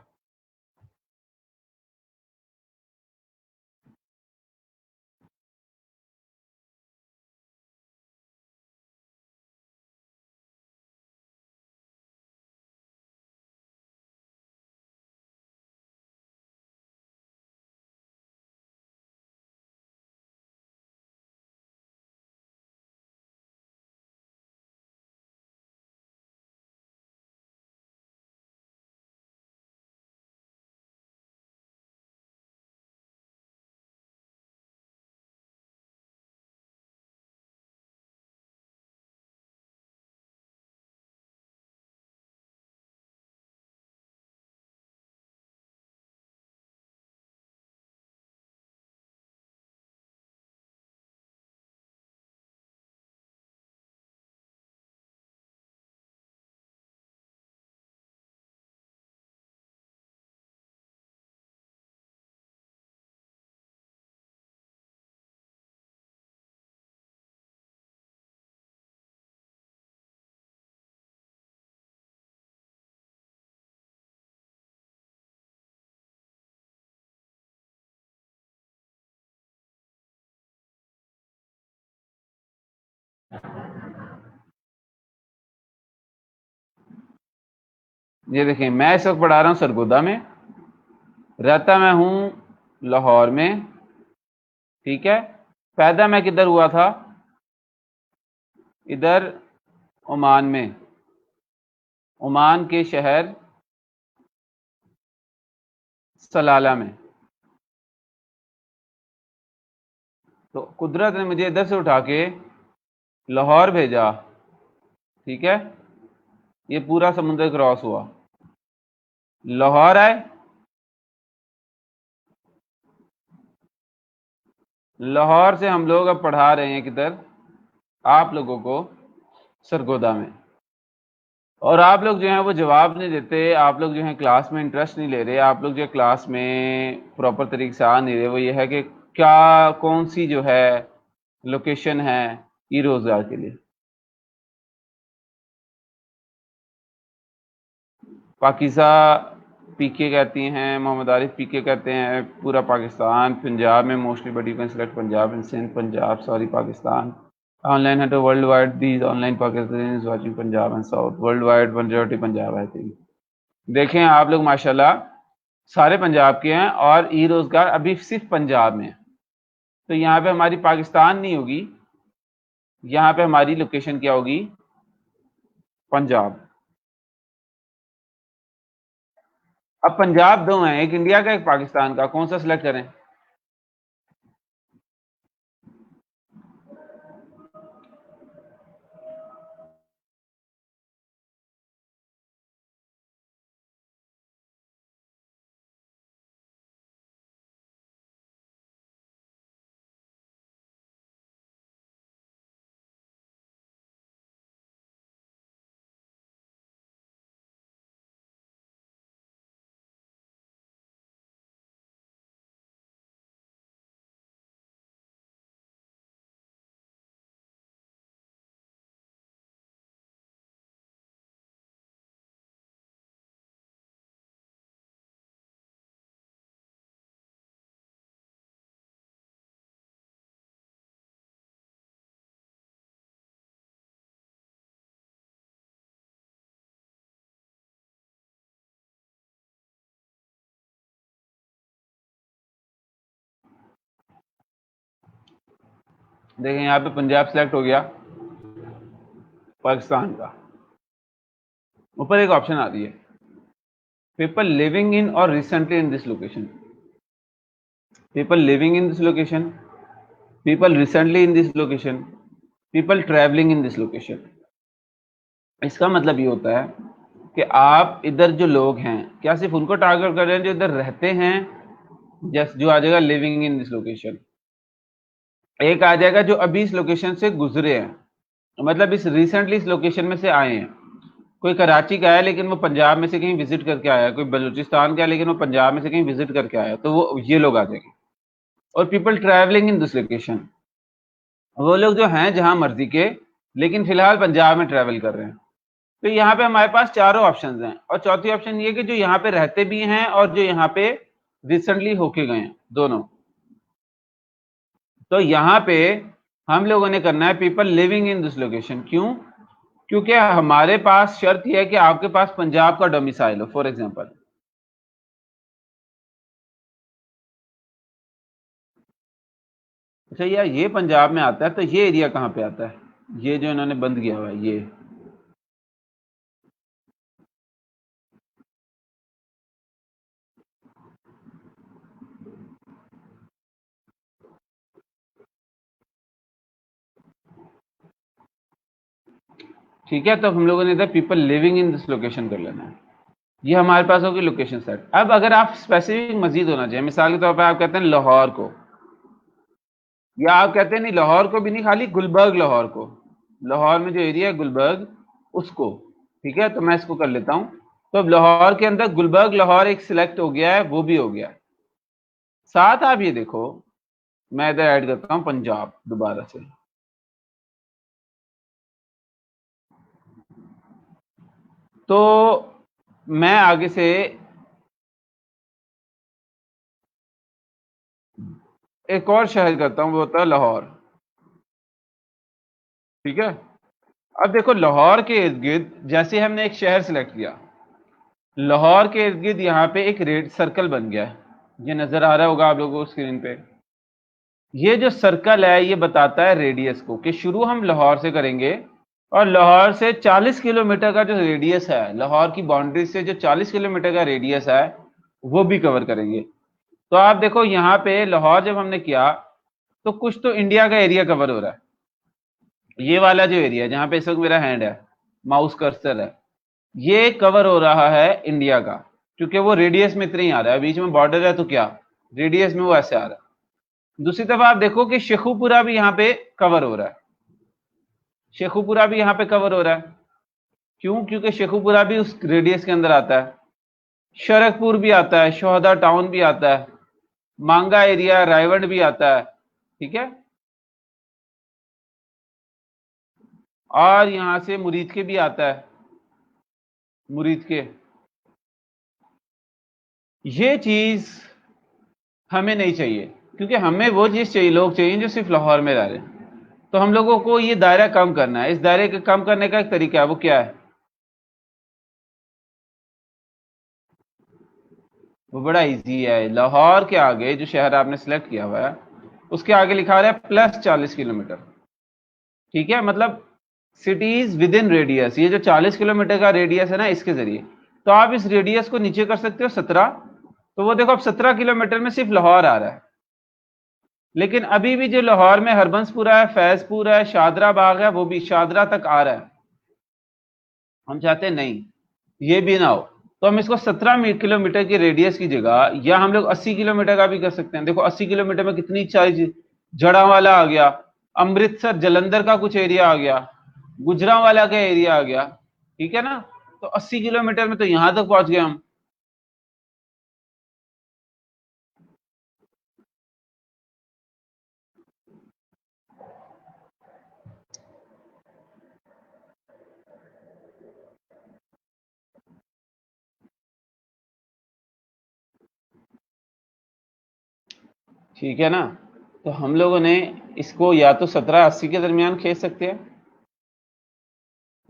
ये देखें, मैं इस वक्त पढ़ा रहा हूँ सरगोदा में, रहता मैं हूं लाहौर में। ठीक है, पैदा मैं किधर हुआ था, इधर ओमान में, ओमान के शहर सलाला में। तो कुदरत ने मुझे इधर से उठा के लाहौर भेजा। ठीक है, ये पूरा समुद्र क्रॉस हुआ, लाहौर आए, लाहौर से हम लोग अब पढ़ा रहे हैं किधर, आप लोगों को सरगोदा में। और आप लोग जो हैं वो जवाब नहीं देते, आप लोग जो हैं क्लास में इंटरेस्ट नहीं ले रहे, आप लोग जो क्लास में प्रॉपर तरीके से आ नहीं रहे। वो ये है कि क्या कौन सी जो है लोकेशन है ई रोजगार के लिए। पाकिज़ा पीके कहती हैं, मोहम्मद आरिफ पीके कहते हैं, पूरा पाकिस्तान, पंजाब में mostly, but you can select Punjab and Sindh, Punjab sorry Pakistan. Online है तो world wide these online Pakistan is watching Punjab and south, world wide majority Punjab I think. देखें आप लोग माशाल्लाह सारे पंजाब के हैं और ई रोजगार अभी सिर्फ पंजाब में है। तो यहाँ पे हमारी पाकिस्तान नहीं होगी, यहाँ पे हमारी लोकेशन क्या होगी, पंजाब। अब पंजाब दो हैं, एक इंडिया का एक पाकिस्तान का, कौन सा सिलेक्ट करें। देखें यहाँ पे पंजाब सेलेक्ट हो गया, पाकिस्तान का। ऊपर एक ऑप्शन आ रही है, पीपल लिविंग इन और recently in this location. People living in this location, people recently in this location, people travelling in this location. इसका मतलब ये होता है कि आप इधर जो लोग हैं, क्या सिर्फ उनको टारगेट कर रहे हैं जो इधर रहते हैं, जस्ट जो आ जाएगा लिविंग इन दिस लोकेशन। एक आ जाएगा जो अभी इस लोकेशन से गुजरे हैं, मतलब इस रिसेंटली इस लोकेशन में से आए हैं। कोई कराची का है लेकिन वो पंजाब में से कहीं विजिट करके आया, कोई बलूचिस्तान का है लेकिन वो पंजाब में से कहीं विजिट करके आया, तो वो ये लोग आ जाएंगे। और people travelling in this location, वो लोग जो हैं जहां मर्जी के, लेकिन फिलहाल पंजाब में ट्रैवल कर रहे हैं। तो यहाँ पे हमारे पास चारों ऑप्शंस हैं, और चौथी ऑप्शन ये कि जो यहाँ पे रहते भी हैं और जो यहाँ पे रिसेंटली होके गए हैं, दोनों। तो यहाँ पे हम लोगों ने करना है people living in this location. क्यों? क्योंकि हमारे पास शर्त यह है कि आपके पास पंजाब का डोमिसाइल हो। फॉर एग्जांपल, अच्छा यार ये पंजाब में आता है, तो ये एरिया कहाँ पे आता है? ये जो इन्होंने बंद किया हुआ है, ये ठीक है। तो हम लोगों ने इधर people living in this location कर लेना है। ये हमारे पास होगी लोकेशन सेट। अब अगर आप स्पेसिफिक मजीद होना चाहिए, मिसाल के तौर पर आप कहते हैं लाहौर को, या आप कहते हैं नहीं लाहौर को भी नहीं, खाली गुलबर्ग लाहौर को, लाहौर में जो एरिया है गुलबर्ग उसको, ठीक है। तो मैं इसको कर लेता हूं। तो अब लाहौर के अंदर गुलबर्ग लाहौर एक सिलेक्ट हो गया है, वो भी हो गया। साथ आप ये देखो, मैं इधर ऐड करता हूं पंजाब दोबारा से। तो मैं आगे से एक और शहर करता हूं, वो होता है लाहौर, ठीक है। अब देखो लाहौर के इर्द गिर्द जैसे हमने एक शहर सिलेक्ट किया, लाहौर के इर्द गिर्द यहाँ पे एक रेड सर्कल बन गया है, ये नजर आ रहा होगा आप लोगों को स्क्रीन पे। ये जो सर्कल है ये बताता है रेडियस को, कि शुरू हम लाहौर से करेंगे और लाहौर से 40 किलोमीटर का जो रेडियस है, लाहौर की बाउंड्री से जो 40 किलोमीटर का रेडियस है वो भी कवर करेंगे। तो आप देखो यहाँ पे लाहौर जब हमने किया तो कुछ तो इंडिया का एरिया कवर हो रहा है। ये वाला जो एरिया जहां पे इस वक्त मेरा हैंड है, माउस कर्सर है, ये कवर हो रहा है इंडिया का, क्योंकि वो रेडियस में इतना ही आ रहा है। बीच में बॉर्डर है तो क्या, रेडियस में वो ऐसे आ रहा है। दूसरी तरफ आप देखो कि शेखुपुरा भी यहाँ पे कवर हो रहा है, शेखुपुरा भी यहाँ पे कवर हो रहा है। क्यों? क्योंकि शेखुपुरा भी उस रेडियस के अंदर आता है। शरकपुर भी आता है, शोहदा टाउन भी आता है, मांगा एरिया रायवंड भी आता है, ठीक है। और यहां से मुरीद के भी आता है, मुरीद के। ये चीज हमें नहीं चाहिए, क्योंकि हमें वो चीज चाहिए, लोग चाहिए जो सिर्फ लाहौर में रह रहे हैं। तो हम लोगों को ये दायरा कम करना है। इस दायरे को कम करने का एक तरीका है, वो क्या है? वो बड़ा इजी है। लाहौर के आगे जो शहर आपने सेलेक्ट किया हुआ है उसके आगे लिखा हुआ है प्लस 40 किलोमीटर, ठीक है। मतलब सिटीज विद इन रेडियस, ये जो 40 किलोमीटर का रेडियस है ना, इसके जरिए तो आप इस रेडियस को नीचे कर सकते हो 17। तो वो देखो अब 17 किलोमीटर में सिर्फ लाहौर आ रहा है। लेकिन अभी भी जो लाहौर में हरबंसपुरा है, फैजपुर है, शादरा बाग है, वो भी शादरा तक आ रहा है। हम चाहते हैं नहीं ये भी ना हो, तो हम इसको 17 किलोमीटर की रेडियस की जगह, या हम लोग 80 किलोमीटर का भी कर सकते हैं। देखो 80 किलोमीटर में कितनी सारी, जड़ावाला आ गया, अमृतसर जलंधर का कुछ एरिया आ गया, गुजरांवाला का एरिया आ गया, ठीक है ना। तो 80 किलोमीटर में तो यहां तक पहुंच गए हम। ठीक है ना। तो हम लोगों ने इसको या तो 17-80 के दरमियान खींच सकते हैं,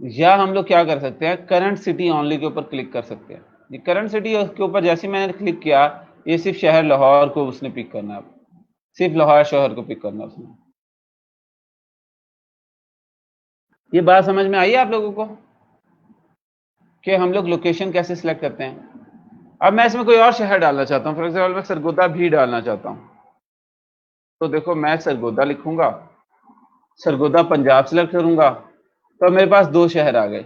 या हम लोग क्या कर सकते हैं, करंट सिटी ओनली के ऊपर क्लिक कर सकते हैं। ये करंट सिटी के ऊपर जैसे मैंने क्लिक किया, ये सिर्फ शहर लाहौर को उसने पिक करना है, सिर्फ लाहौर शहर को पिक करना उसने। ये बात समझ में आई है आप लोगों को कि हम लोग लोकेशन कैसे सिलेक्ट करते हैं? अब मैं इसमें कोई और शहर डालना चाहता हूँ, फॉर एग्जाम्पल मैं सरगोदा भी डालना चाहता हूँ, तो देखो मैं सरगोदा लिखूंगा, सरगोदा पंजाब सेलेक्ट करूंगा, तो मेरे पास दो शहर आ गए,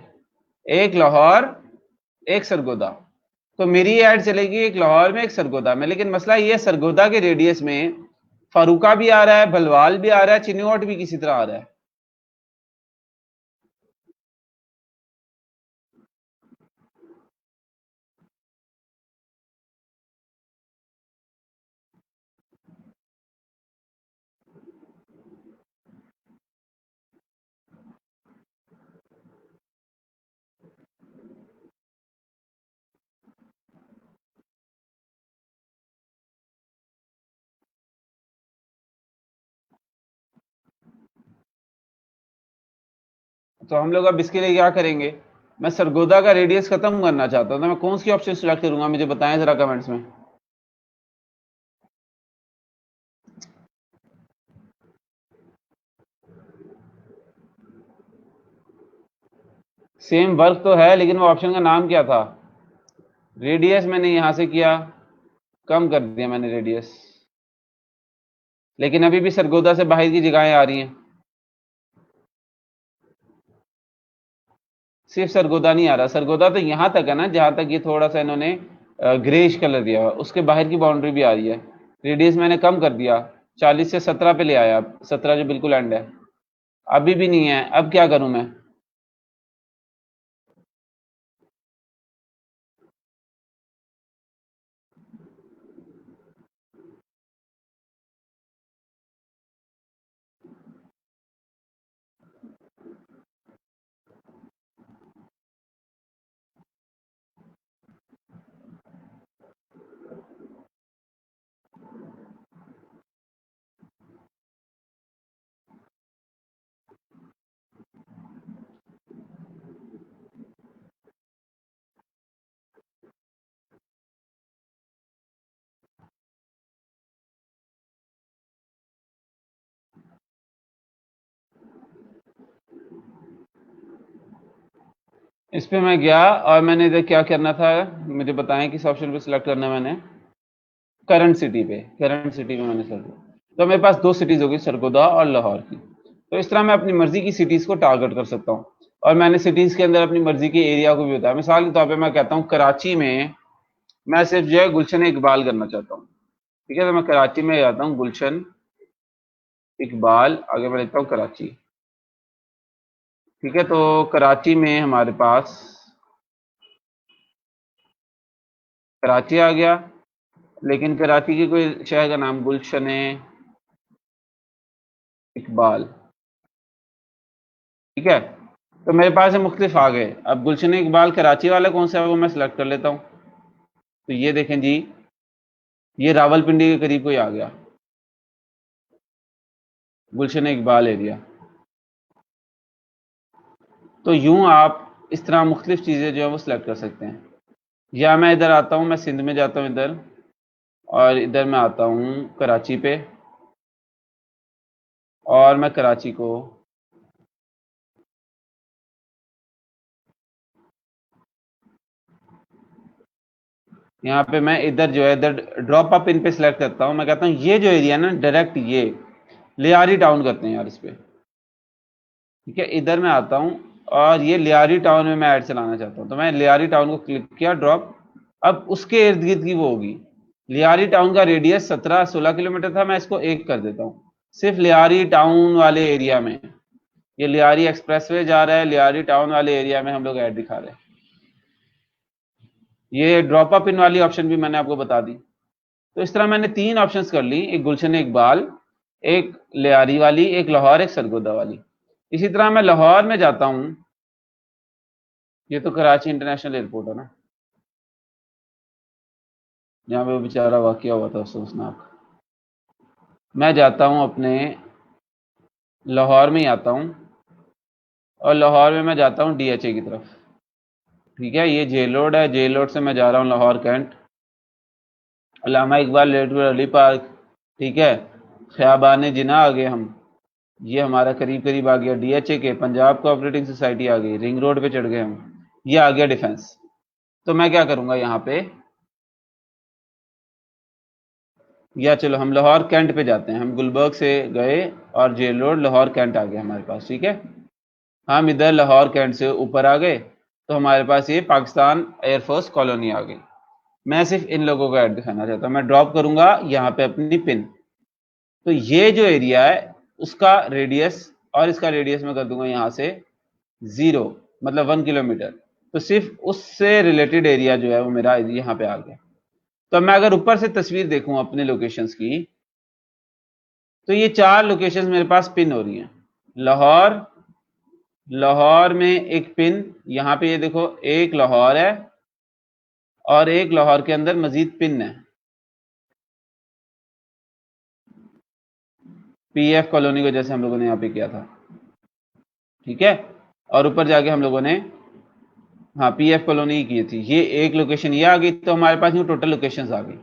एक लाहौर एक सरगोदा। तो मेरी ऐड चलेगी एक लाहौर में एक सरगोदा में, लेकिन मसला ये सरगोदा के रेडियस में फारूका भी आ रहा है, भलवाल भी आ रहा है, चिन्नौट भी किसी तरह आ रहा है। तो हम लोग अब इसके लिए क्या करेंगे, मैं सरगोदा का रेडियस खत्म करना चाहता हूं, तो मैं कौन सी ऑप्शन सिलेक्ट करूंगा, मुझे बताएं जरा कमेंट्स में। सेम वर्क तो है, लेकिन वो ऑप्शन का नाम क्या था? रेडियस मैंने यहां से किया, कम कर दिया मैंने रेडियस, लेकिन अभी भी सरगोदा से बाहर की जगहें आ रही हैं, सिर्फ सरगोदा नहीं आ रहा। सरगोदा तो यहां तक है ना जहां तक ये थोड़ा सा इन्होंने ग्रेइश कलर दिया हुआ, उसके बाहर की बाउंड्री भी आ रही है। रेडियस मैंने कम कर दिया, 40 से 17 पे ले आया, 17 जो बिल्कुल एंड है, अभी भी नहीं है। अब क्या करूं मैं? इस पे मैं गया और मैंने इधर क्या करना था, मुझे बताएं किस ऑप्शन पे सिलेक्ट करना है मैंने। करंट सिटी पे, करंट सिटी पे मैंने सेलेक्ट किया, तो मेरे पास दो सिटीज होगी, सरगोदा और लाहौर की। तो इस तरह मैं अपनी मर्जी की सिटीज को टारगेट कर सकता हूँ, और मैंने सिटीज के अंदर अपनी मर्जी के एरिया को भी बताया। मिसाल के तौर पर मैं कहता हूँ कराची में मैं सिर्फ जो है गुलशन इकबाल करना चाहता हूँ, ठीक है, तो मैं कराची में जाता हूँ, गुलशन इकबाल, आगे मैं लिखता हूँ कराची, ठीक है। तो कराची में हमारे पास कराची आ गया, लेकिन कराची की कोई शहर का नाम गुलशन इकबाल, ठीक है। तो मेरे पास मुख्तलिफ आ गए। अब गुलशन इकबाल कराची वाला कौन सा है वो मैं सिलेक्ट कर लेता हूँ। तो ये देखें जी, ये रावलपिंडी के करीब कोई आ गया, गुलशन इकबाल एरिया। तो यूं आप इस तरह मुख्तलिफ चीज़ें जो है वो सिलेक्ट कर सकते हैं। या मैं इधर आता हूँ, मैं सिंध में जाता हूँ इधर, और इधर मैं आता हूँ कराची पे, और मैं कराची को यहाँ पे मैं इधर जो है इधर ड्रॉप अप इन पे सिलेक्ट करता हूँ। मैं कहता हूँ ये जो एरिया ना डायरेक्ट ये लियारी टाउन करते हैं यार इस पे, ठीक है। इधर मैं आता हूँ और ये लियारी टाउन में मैं ऐड चलाना चाहता हूँ, तो मैं लियारी टाउन को क्लिक किया, ड्रॉप। अब उसके इर्द गिर्द की वो होगी, लियारी टाउन का रेडियस 17-16 किलोमीटर था, मैं इसको 1 कर देता हूँ, सिर्फ लियारी टाउन वाले एरिया में। ये लियारी एक्सप्रेसवे जा रहा है, लियारी टाउन वाले एरिया में हम लोग ऐड दिखा रहे हैं। ये ड्रॉप अप इन वाली ऑप्शन भी मैंने आपको बता दी। तो इस तरह मैंने 3 ऑप्शंस कर ली, एक गुलशन इकबाल, एक लियारी वाली, एक लाहौर, एक सरगोदा वाली। इसी तरह मैं लाहौर में जाता हूं, ये तो कराची इंटरनेशनल एयरपोर्ट है ना, जहां पे वो बेचारा वाकया हुआ था अफसोसनाक। मैं जाता हूं अपने लाहौर में ही आता हूं, और लाहौर में मैं जाता हूं डीएचए की तरफ, ठीक है। ये जेल रोड है, जेल रोड से मैं जा रहा हूं लाहौर कैंट, अल्लामा इकबाल लेटवेयर अली पार्क, ठीक है, ख्याबान जिना आ गए हम, ये हमारा करीब करीब आ गया डीएचए के, पंजाब कोऑपरेटिव सोसाइटी आ गई, रिंग रोड पे चढ़ गए हम, ये आ गया डिफेंस। तो मैं क्या करूंगा यहाँ पे, या चलो हम लाहौर कैंट पे जाते हैं, हम गुलबर्ग से गए और जेल रोड लाहौर कैंट आ गया हमारे पास, ठीक है। हम इधर लाहौर कैंट से ऊपर आ गए तो हमारे पास ये पाकिस्तान एयरफोर्स कॉलोनी आ गई। मैं सिर्फ इन लोगों का एड दिखाना चाहता हूँ। मैं ड्रॉप करूंगा यहाँ पे अपनी पिन, तो ये जो एरिया है उसका रेडियस और इसका रेडियस मैं कर दूंगा यहाँ से 0, मतलब 1 किलोमीटर। तो सिर्फ उससे रिलेटेड एरिया जो है वो मेरा यहाँ पे आ गया। तो मैं अगर ऊपर से तस्वीर देखूं अपने लोकेशंस की, तो ये 4 लोकेशंस मेरे पास पिन हो रही हैं। लाहौर, लाहौर में एक पिन, यहाँ पे ये देखो एक लाहौर है और एक लाहौर के अंदर मजीद पिन है, पीएफ कॉलोनी को जैसे हम लोगों ने यहाँ पे किया था, ठीक है। और ऊपर जाके हम लोगों ने हाँ पीएफ कॉलोनी की थी, ये एक लोकेशन ये आ गई, तो हमारे पास यूँ टोटल लोकेशंस आ गई।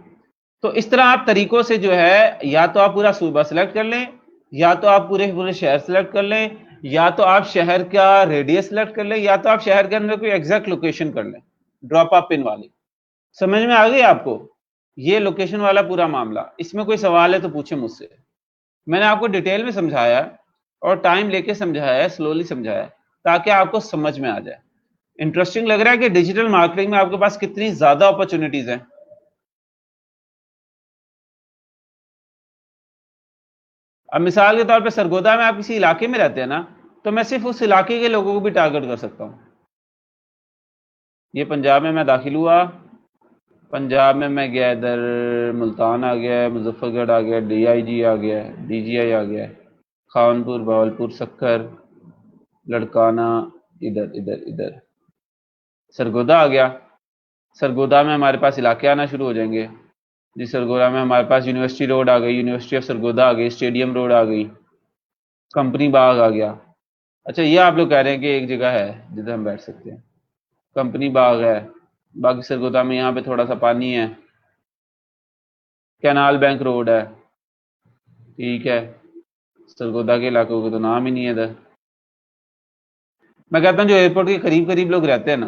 तो इस तरह आप तरीकों से जो है, या तो आप पूरा सूबा सेलेक्ट कर लें, या तो आप पूरे पूरे शहर सेलेक्ट कर लें, या तो आप शहर का रेडियस सेलेक्ट कर लें, या तो आप शहर के अंदर कोई एग्जैक्ट लोकेशन कर लें, ड्रॉप अप पिन वाली। समझ में आ गई आपको ये लोकेशन वाला पूरा मामला? इसमें कोई सवाल है तो पूछे मुझसे। मैंने आपको डिटेल में समझाया और टाइम लेके समझाया है, स्लोली समझाया है, ताकि आपको समझ में आ जाए। इंटरेस्टिंग लग रहा है कि डिजिटल मार्केटिंग में आपके पास कितनी ज्यादा अपॉर्चुनिटीज हैं। अब मिसाल के तौर पे सरगोदा में आप किसी इलाके में रहते हैं ना, तो मैं सिर्फ उस इलाके के लोगों को भी टारगेट कर सकता हूं। ये पंजाब में मैं दाखिल हुआ, पंजाब में मैं गया, इधर मुल्तान आ गया, मुजफ्फरगढ़ आ गया, डीआईजी आ गया, डीजीआई आ गया, खानपुर, भावलपुर, सक्कर, लड़काना, इधर इधर इधर सरगोदा आ गया। सरगोदा में हमारे पास इलाके आना शुरू हो जाएंगे जी। सरगोदा में हमारे पास यूनिवर्सिटी रोड आ गई, यूनिवर्सिटी ऑफ सरगोदा आ गई, स्टेडियम रोड आ गई, कंपनी बाग आ गया। अच्छा ये आप लोग कह रहे हैं कि एक जगह है जिधर हम बैठ सकते हैं, कंपनी बाग है। बाकी सरगोदा में यहाँ पे थोड़ा सा पानी है, कैनाल बैंक रोड है, ठीक है। सरगोदा के इलाकों को तो नाम ही नहीं है इधर। मैं कहता हूँ जो एयरपोर्ट के करीब करीब लोग रहते हैं ना,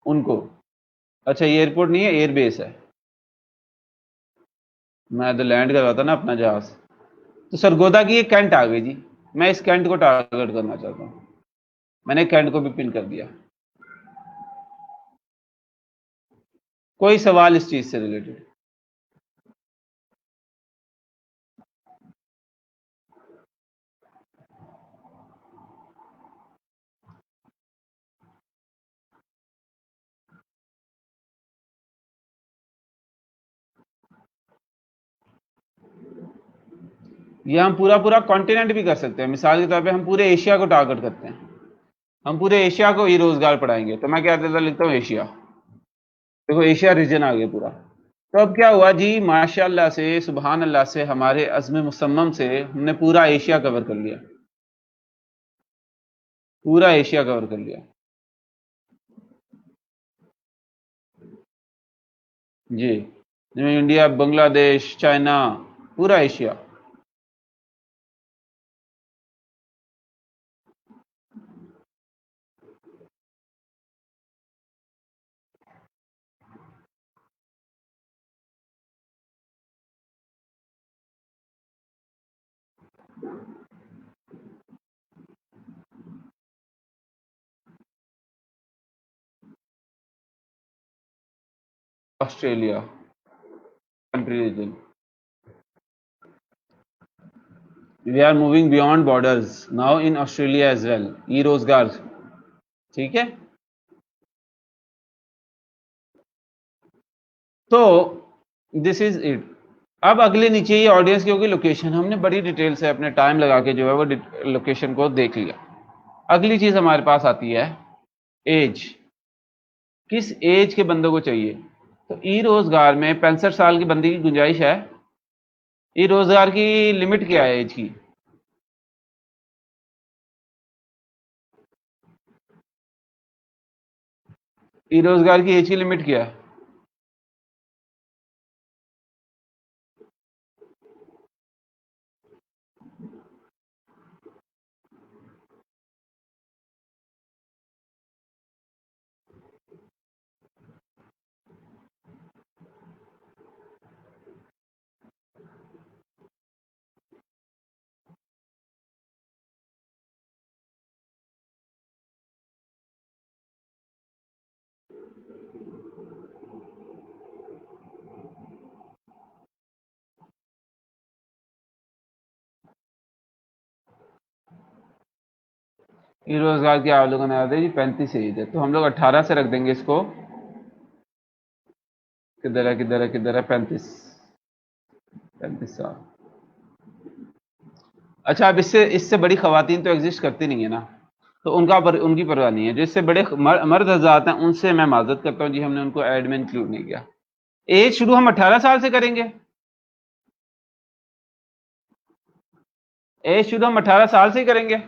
उनको, अच्छा ये एयरपोर्ट नहीं है, एयरबेस है। मैं इधर लैंड करवाता ना अपना जहाज, तो सरगोदा की एक कैंट आ गई जी। मैं इस कैंट को टारगेट करना चाहता हूँ, मैंने कैंट को भी पिन कर दिया। कोई सवाल इस चीज से रिलेटेड? ये हम पूरा पूरा कॉन्टिनेंट भी कर सकते हैं। मिसाल के तौर पे हम पूरे एशिया को टारगेट करते हैं, हम पूरे एशिया को ही रोजगार पढ़ाएंगे। तो मैं क्या देता लिखता हूँ एशिया, देखो एशिया रीजन आ गया पूरा। तो अब क्या हुआ जी, माशाअल्लाह से, सुभान अल्लाह से, हमारे अज़्म मुसम्मम से हमने पूरा एशिया कवर कर लिया, पूरा एशिया कवर कर लिया जी। जिसमें इंडिया, बांग्लादेश, चाइना, पूरा एशिया। Australia country region, we are moving beyond borders now in Australia as well, e रोजगार, ठीक है। तो दिस इज इट। अब अगले नीचे ये ऑडियंस की होगी लोकेशन, हमने बड़ी डिटेल से अपने टाइम लगा के जो है वो लोकेशन को देख लिया। अगली चीज हमारे पास आती है एज, किस एज के बंदों को चाहिए। तो ई रोजगार में 65 साल की बंदी की गुंजाइश है। ई रोजगार की लिमिट क्या है एज की? ई रोजगार की एज की लिमिट क्या है? ये रोजगार की अवलोकन आते जी 35 एज है, तो हम लोग 18 से रख देंगे इसको। किधर है 35 साल। अच्छा, अब इससे इससे बड़ी खवातीन तो एग्जिस्ट करती नहीं है ना, तो उनकी परवाह नहीं है। जो इससे बड़े मर्द हजरात हैं उनसे मैं माजरत करता हूँ जी, हमने उनको ऐड में इंक्लूड नहीं किया। एज शुरू हम 18 साल से करेंगे, एज शुरू हम 18 साल से ही करेंगे।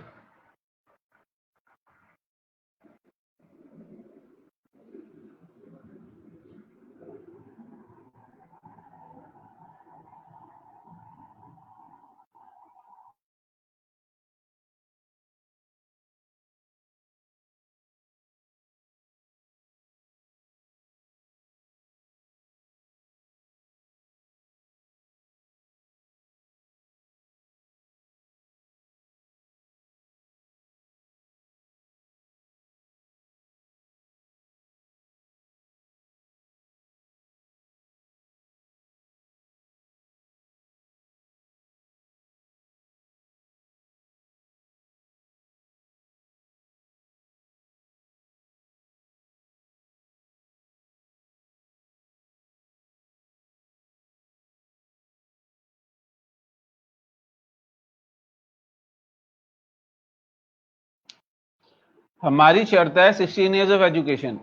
हमारी शर्त है 16 years of education.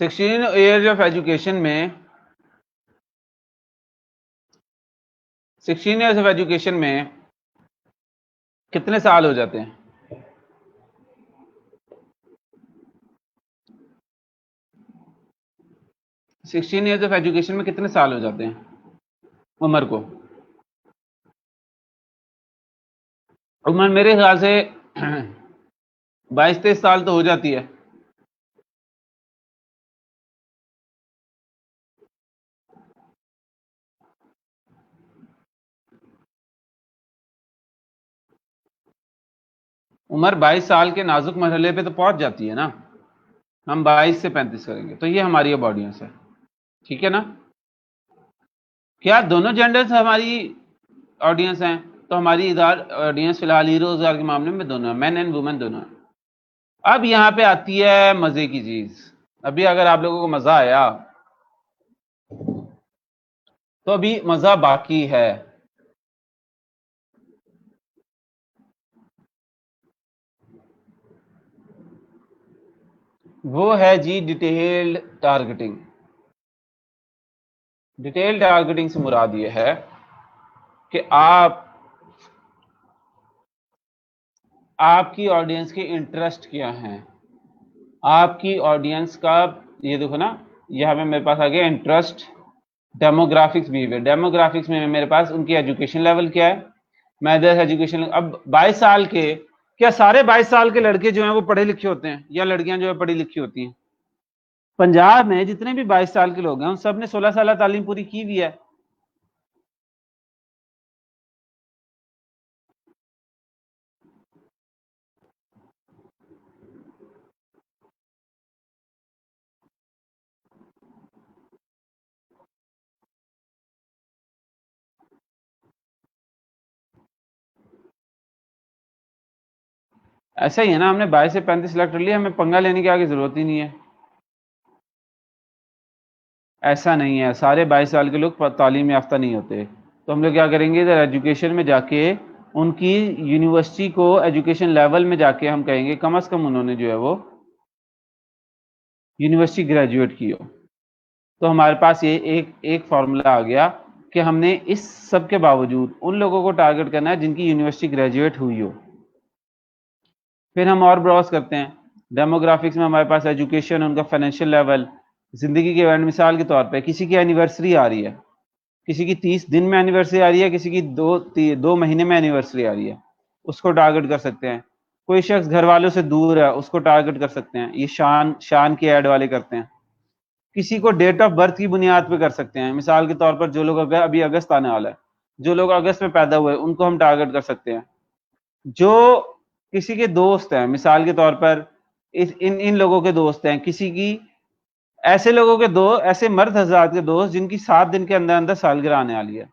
16 years of education में 16 ईयर्स ऑफ एजुकेशन में कितने साल हो जाते हैं? सिक्सटीन ईयर्स ऑफ एजुकेशन में कितने साल हो जाते हैं उम्र को? उम्र मेरे ख्याल से 22-23 साल तो हो जाती है। उम्र 22 साल के नाजुक मरहले पे तो पहुंच जाती है ना। हम 22 से 35 करेंगे, तो ये हमारी अब ऑडियंस है, ठीक है ना? क्या दोनों जेंडर्स हमारी ऑडियंस हैं? तो हमारी इधर ऑडियंस फिलहाल ही रोजगार के मामले में दोनों है, मैन एंड वुमेन दोनों है। अब यहां पे आती है मजे की चीज। अभी अगर आप लोगों को मजा आया तो अभी मजा बाकी है। वो है जी डिटेल्ड टारगेटिंग। डिटेल्ड टारगेटिंग से मुराद ये है कि आपकी ऑडियंस के इंटरेस्ट क्या हैं, आपकी ऑडियंस का, ये देखो ना, यहां पे मेरे पास आ गया इंटरेस्ट, डेमोग्राफिक्स बिहेवियर। डेमोग्राफिक्स में मेरे पास उनकी एजुकेशन लेवल क्या है, मैदर एजुकेशन। अब 22 साल के, क्या सारे 22 साल के लड़के जो हैं वो पढ़े लिखे होते हैं, या लड़कियां जो है पढ़ी लिखी होती हैं? पंजाब में जितने भी 22 साल के लोग हैं उन सब ने 16 साल तालीम पूरी की हुई है। ऐसा ही है ना, हमने 22 से 35 लाख कर लिया, हमें पंगा लेने की आगे जरूरत ही नहीं है। ऐसा नहीं है, सारे 22 साल के लोग तालीम याफ्ता नहीं होते। तो हम लोग क्या करेंगे, इधर एजुकेशन में जाके उनकी यूनिवर्सिटी को एजुकेशन लेवल में जाके हम कहेंगे कम से कम उन्होंने जो है वो यूनिवर्सिटी ग्रेजुएट की हो। तो हमारे पास ये एक फॉर्मूला आ गया कि हमने इस सब के बावजूद उन लोगों को टारगेट करना है जिनकी यूनिवर्सिटी ग्रेजुएट हुई हो। फिर हम और ब्राउज करते हैं डेमोग्राफिक्स में, हमारे पास एजुकेशन, उनका फाइनेंशियल लेवल, जिंदगी के एंड। मिसाल के तौर पे किसी की एनिवर्सरी आ रही है, किसी की 30 दिन में एनिवर्सरी आ रही है, किसी की 2 महीने में एनिवर्सरी आ रही है, उसको टारगेट कर सकते हैं। कोई शख्स घर वालों से दूर है, उसको टारगेट कर सकते हैं। ये शान के ऐड वाले करते हैं। किसी को डेट ऑफ बर्थ की बुनियाद पे कर सकते हैं। मिसाल के तौर पर जो लोग अभी अगस्त आने वाला है, जो लोग अगस्त में पैदा हुए उनको हम टारगेट कर सकते हैं। जो किसी के दोस्त हैं, मिसाल के तौर पर इन लोगों के दोस्त हैं, किसी की ऐसे लोगों के ऐसे मर्द हजरात के दोस्त जिनकी 7 दिन के अंदर अंदर सालगिरह आने वाली है,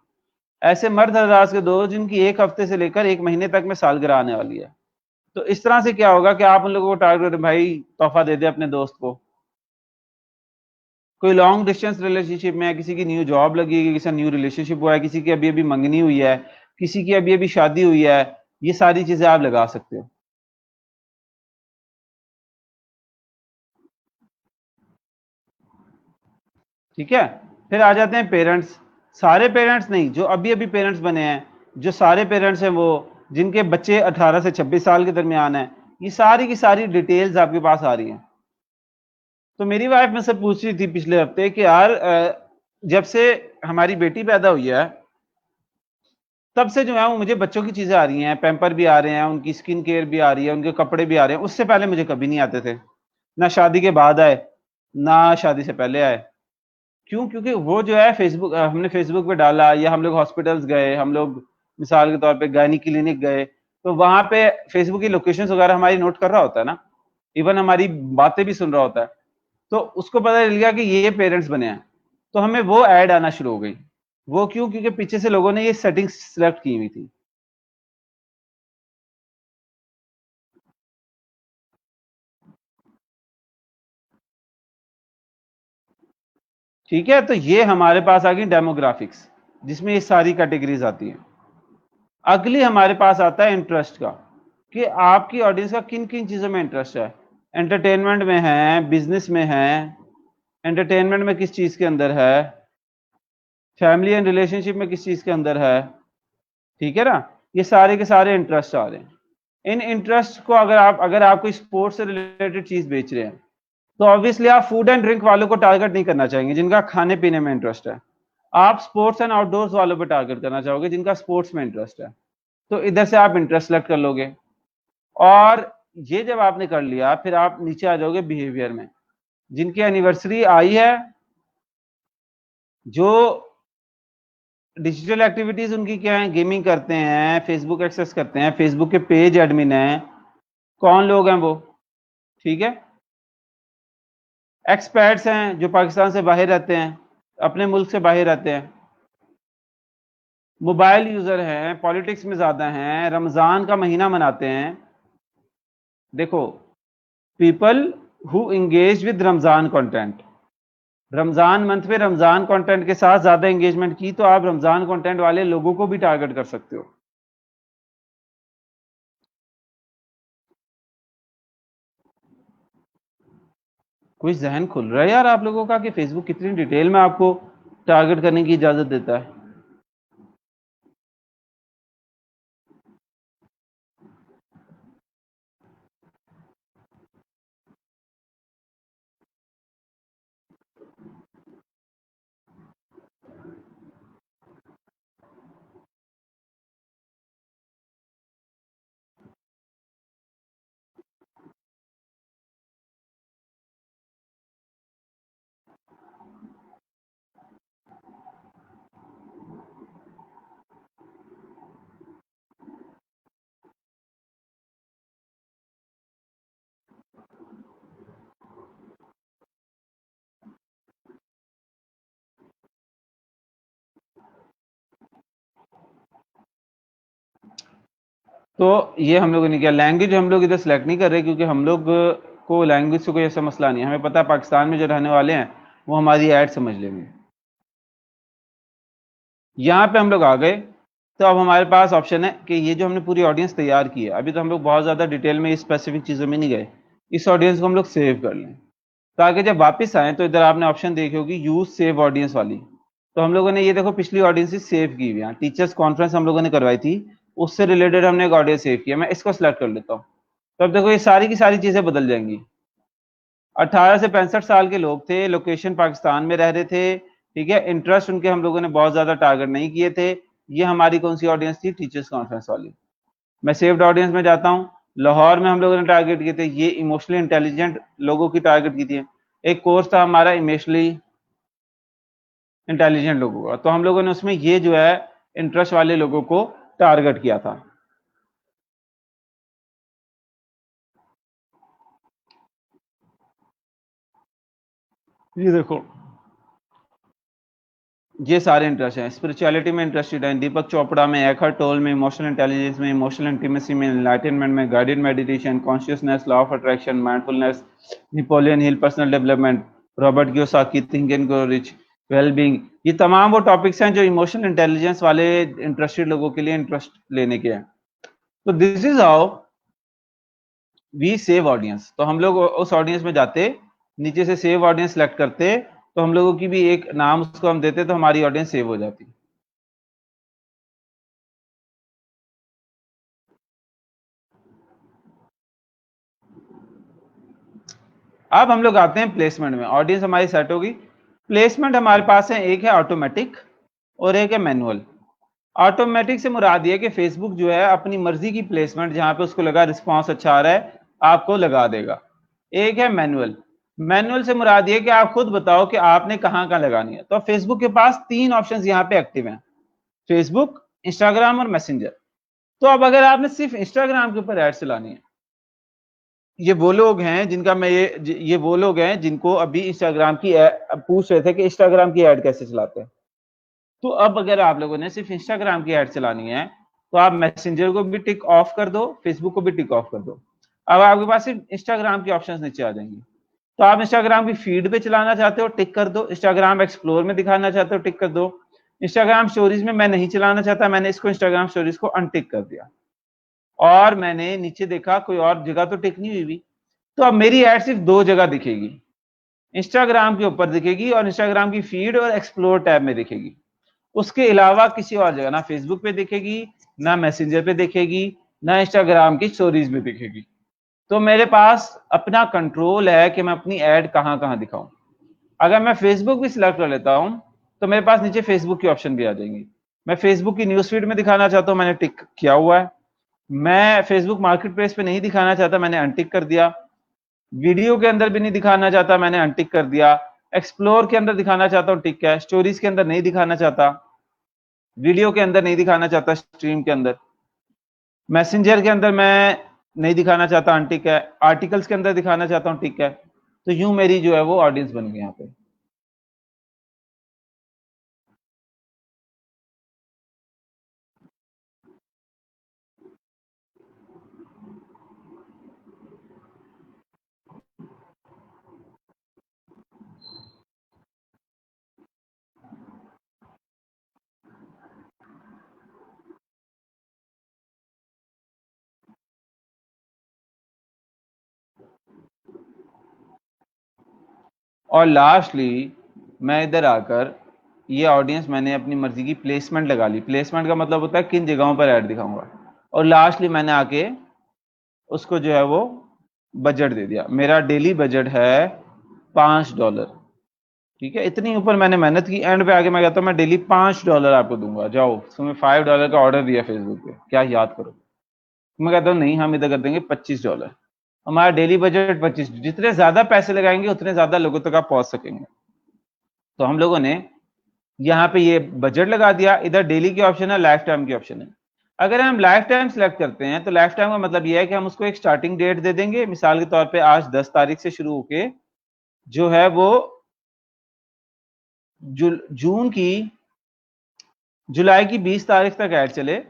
ऐसे मर्द हजरात के दोस्त जिनकी 1 हफ्ते से लेकर 1 महीने तक में सालगिरह आने वाली है, तो इस तरह से क्या होगा कि आप उन लोगों को टारगेट करें, भाई तोहफा दे दे अपने दोस्त को। कोई लॉन्ग डिस्टेंस रिलेशनशिप में है, किसी की न्यू जॉब लगी है, किसी का न्यू रिलेशनशिप हुआ है, किसी की अभी अभी मंगनी हुई है, किसी की अभी अभी शादी हुई है, ये सारी चीजें आप लगा सकते हो। ठीक है, फिर आ जाते हैं पेरेंट्स। सारे पेरेंट्स नहीं, जो अभी अभी पेरेंट्स बने हैं, जो सारे पेरेंट्स हैं वो जिनके बच्चे 18 से 26 साल के दरमियान हैं, ये सारी की सारी डिटेल्स आपके पास आ रही हैं। तो मेरी वाइफ मुझसे पूछ रही थी पिछले हफ्ते कि यार जब से हमारी बेटी पैदा हुई है तब से जो है वो मुझे बच्चों की चीजें आ रही हैं, पैम्पर भी आ रहे हैं, उनकी स्किन केयर भी आ रही है, उनके कपड़े भी आ रहे हैं, उससे पहले मुझे कभी नहीं आते थे, ना शादी के बाद आए ना शादी से पहले आए। क्यों? क्योंकि वो जो है फेसबुक, हमने फेसबुक पे डाला, या हम लोग हॉस्पिटल्स गए, हम लोग मिसाल के तौर पे गायनी क्लिनिक गए, तो वहां पे फेसबुक की लोकेशंस वगैरह हमारी नोट कर रहा होता है ना, इवन हमारी बातें भी सुन रहा होता है, तो उसको पता चल गया कि ये पेरेंट्स बने हैं, तो हमें वो ऐड आना शुरू हो गई। वो क्यों? क्योंकि पीछे से लोगों ने ये सेटिंग्स सिलेक्ट की हुई थी। ठीक है, तो ये हमारे पास आ गई डेमोग्राफिक्स, जिसमें ये सारी कैटेगरीज आती हैं। अगली हमारे पास आता है इंटरेस्ट का, कि आपकी ऑडियंस का किन किन चीजों में इंटरेस्ट है। एंटरटेनमेंट में है, बिजनेस में है, एंटरटेनमेंट में किस चीज के अंदर है, फैमिली एंड रिलेशनशिप में किस चीज के अंदर है। ठीक है ना, ये सारे के सारे इंटरेस्ट आ रहे हैं। इन इंटरेस्ट को अगर आप कोई स्पोर्ट्स से रिलेटेड चीज बेच रहे हैं, तो ऑब्वियसली आप फूड एंड ड्रिंक वालों को टारगेट नहीं करना चाहेंगे जिनका खाने पीने में इंटरेस्ट है। आप स्पोर्ट्स एंड आउटडोर्स वालों पर टारगेट करना चाहोगे जिनका स्पोर्ट्स में इंटरेस्ट है। तो इधर से आप इंटरेस्ट सेलेक्ट कर लोगे, और ये जब आपने कर लिया फिर आप नीचे आ जाओगे बिहेवियर में। जिनकी एनिवर्सरी आई है, जो डिजिटल एक्टिविटीज उनकी क्या है, गेमिंग करते हैं, फेसबुक एक्सेस करते हैं, फेसबुक के पेज एडमिन हैं, कौन लोग हैं वो। ठीक है, एक्सपर्ट्स हैं जो पाकिस्तान से बाहर रहते हैं, अपने मुल्क से बाहर रहते हैं, मोबाइल यूजर हैं, पॉलिटिक्स में ज्यादा हैं, रमजान का महीना मनाते हैं। देखो, people who engage with Ramzan content, Ramzan month में रमजान कंटेंट के साथ ज्यादा एंगेजमेंट की, तो आप रमजान कंटेंट वाले लोगों को भी टारगेट कर सकते हो। कोई जहन खुल रहा है यार आप लोगों का कि फेसबुक कितनी डिटेल में आपको टारगेट करने की इजाजत देता है। तो ये हम लोगों ने किया। लैंग्वेज हम लोग इधर सेलेक्ट नहीं कर रहे, क्योंकि हम लोग को लैंग्वेज से कोई ऐसा मसला नहीं है। हमें पता है पाकिस्तान में जो रहने वाले हैं वो हमारी ऐड समझ लेंगे। यहाँ पे हम लोग आ गए, तो अब हमारे पास ऑप्शन है कि ये जो हमने पूरी ऑडियंस तैयार की है, अभी तो हम लोग बहुत ज़्यादा डिटेल में इस स्पेसिफिक चीज़ों में नहीं गए, इस ऑडियंस को हम लोग सेव कर लें, ताकि जब वापस आए तो इधर आपने ऑप्शन देखी होगी यूज सेव ऑडियंस वाली। तो हम लोगों ने ये देखो पिछली ऑडियंस सेव की हुई है, टीचर्स कॉन्फ्रेंस हम लोगों ने करवाई थी, उससे रिलेटेड हमने एक ऑडियंस सेव किया। मैं इसको सिलेक्ट कर लेता हूँ, तो अब देखो ये सारी की सारी चीज़ें बदल जाएंगी। 18 से 65 साल के लोग थे, लोकेशन पाकिस्तान में रह रहे थे। ठीक है, इंटरेस्ट उनके हम लोगों ने बहुत ज्यादा टारगेट नहीं किए थे। ये हमारी कौन सी ऑडियंस थी? टीचर्स कॉन्फ्रेंस वाली। मैं सेव्ड ऑडियंस में जाता हूँ, लाहौर में हम लोगों ने टारगेट किए थे, ये इमोशनली इंटेलिजेंट लोगों की टारगेट की थी। एक कोर्स था हमारा इमोशनली इंटेलिजेंट लोगों का, तो हम लोगों ने उसमें ये जो है इंटरेस्ट वाले लोगों को टारगेट किया था। ये देखो, ये सारे इंटरेस्ट हैं। स्पिरिचुअलिटी में इंटरेस्टेड हैं, दीपक चोपड़ा में, एखर टोल में, इमोशनल इंटेलिजेंस में, इमोशनल इंटीमेसी में, एनलाइटनमेंट में, guided meditation, consciousness, law of attraction, mindfulness, Napoleon Hill, personal development, Robert Kiyosaki, think and grow rich, wellbeing, ये तमाम वो टॉपिक्स हैं जो इमोशनल इंटेलिजेंस वाले इंटरेस्टेड लोगों के लिए इंटरेस्ट लेने के हैं। तो this is how we save audience. तो हम लोग उस ऑडियंस में जाते, नीचे से सेव ऑडियंस सेलेक्ट करते, तो हम लोगों की भी एक नाम उसको हम देते, तो हमारी ऑडियंस सेव हो जाती। अब हम लोग आते हैं प्लेसमेंट में। ऑडियंस हमारी सेट होगी, प्लेसमेंट हमारे पास है, एक है ऑटोमेटिक और एक है मैनुअल। ऑटोमेटिक से मुराद ये कि फेसबुक जो है अपनी मर्जी की प्लेसमेंट जहां पे उसको लगा रिस्पांस अच्छा आ रहा है आपको लगा देगा। एक है मैनुअल। मैनुअल से मुराद ये कि आप खुद बताओ कि आपने कहां कहां लगानी है। तो फेसबुक के पास 3 ऑप्शंस यहां पे एक्टिव हैं, फेसबुक, इंस्टाग्राम और मैसेंजर। तो अब अगर आपने सिर्फ इंस्टाग्राम के ऊपर ऐड चलानी है, ये वो लोग हैं जिनका मैं ये वो लोग हैं जिनको अभी इंस्टाग्राम की पूछ रहे थे कि इंस्टाग्राम की ऐड कैसे चलाते हैं। तो अब अगर आप लोगों ने सिर्फ इंस्टाग्राम की ऐड चलानी है तो आप मैसेंजर को भी टिक ऑफ कर दो, फेसबुक को भी टिक ऑफ कर दो। अब आपके पास सिर्फ इंस्टाग्राम के ऑप्शंस नीचे आ जाएंगे। तो आप इंस्टाग्राम की फीड पे चलाना चाहते हो, टिक कर दो। इंस्टाग्राम एक्सप्लोर में दिखाना चाहते हो, टिक कर दो। इंस्टाग्राम स्टोरीज में मैं नहीं चलाना चाहता, मैंने इसको इंस्टाग्राम स्टोरीज को अनटिक कर दिया। और मैंने नीचे देखा कोई और जगह तो टिक नहीं हुई, तो अब मेरी ऐड सिर्फ 2 जगह दिखेगी, इंस्टाग्राम के ऊपर दिखेगी और इंस्टाग्राम की फीड और एक्सप्लोर टैब में दिखेगी। उसके अलावा किसी और जगह, ना फेसबुक पे दिखेगी, ना मैसेंजर पे दिखेगी, ना इंस्टाग्राम की स्टोरीज में दिखेगी। तो मेरे पास अपना कंट्रोल है कि मैं अपनी ऐड कहां कहां दिखाऊं। अगर मैं फेसबुक भी सिलेक्ट कर लेता हूं तो मेरे पास नीचे फेसबुक की ऑप्शन भी आ जाएंगी। मैं फेसबुक की न्यूज फीड में दिखाना चाहता हूं, मैंने टिक किया हुआ है। मैं फेसबुक मार्केट प्लेस पे नहीं दिखाना चाहता, मैंने अनटिक कर दिया। वीडियो के अंदर भी नहीं दिखाना चाहता, मैंने अनटिक कर दिया। एक्सप्लोर के अंदर दिखाना चाहता हूं, टिक है। स्टोरीज के अंदर नहीं दिखाना चाहता, वीडियो के अंदर नहीं दिखाना चाहता, स्ट्रीम के अंदर। मैसेंजर के अंदर मैं नहीं दिखाना चाहता, अनटिक है। आर्टिकल्स के अंदर दिखाना चाहता हूं, टिक है। तो यूं मेरी जो है वो ऑडियंस बन गई यहाँ पे। और लास्टली मैं इधर आकर ये ऑडियंस मैंने अपनी मर्जी की प्लेसमेंट लगा ली। प्लेसमेंट का मतलब होता है किन जगहों पर ऐड दिखाऊंगा। और लास्टली मैंने आके उसको जो है वो बजट दे दिया। मेरा डेली बजट है $5। ठीक है, इतनी ऊपर मैंने मेहनत की। एंड पे आके मैं कहता हूँ मैं डेली $5 आपको दूंगा, जाओ। तुम्हें $5 का ऑर्डर दिया फेसबुक पे, क्या याद करो। मैं कहता हूँ नहीं, हम इधर कर देंगे $25। हमारा डेली बजट 25। जितने ज्यादा पैसे लगाएंगे उतने ज्यादा लोगों तक आप पहुंच सकेंगे। तो हम लोगों ने यहाँ पे ये बजट लगा दिया। इधर डेली की ऑप्शन है, लाइफ टाइम की ऑप्शन है। अगर हम लाइफ टाइम सेलेक्ट करते हैं तो लाइफ टाइम का मतलब यह है कि हम उसको एक स्टार्टिंग डेट दे देंगे। मिसाल के तौर पे आज 10 तारीख से शुरू होके जो है वो जून की जुलाई की 20 तारीख तक ऐड चले।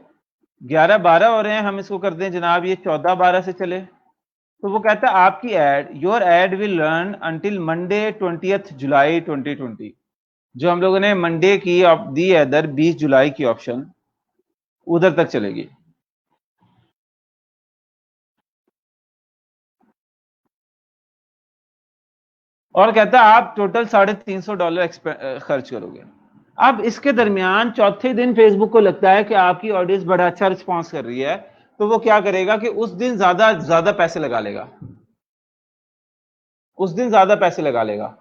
11-12 हो रहे हैं, हम इसको कर दें जनाब ये 14-12 से चले। तो वो कहता है आपकी ad, your ad will run until Monday 20th July 2020। जो हम लोगों ने मंडे की दी है इधर 20 जुलाई की ऑप्शन, उधर तक चलेगी। और कहता है आप टोटल $350 खर्च करोगे। अब इसके दरमियान चौथे दिन फेसबुक को लगता है कि आपकी ऑडियंस बड़ा अच्छा रिस्पॉन्स कर रही है, तो वो क्या करेगा कि उस दिन ज्यादा ज्यादा पैसे लगा लेगा, उस दिन ज्यादा पैसे लगा लेगा।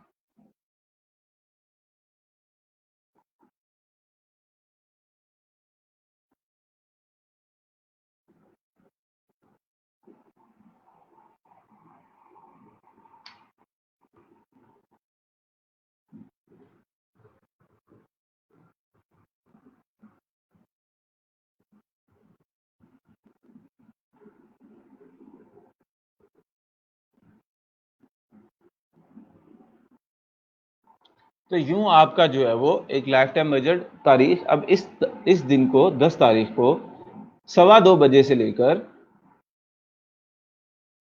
तो यूं आपका जो है वो एक लाइफ टाइम बजट तारीख अब इस दिन को 10 तारीख को 2:15 बजे से लेकर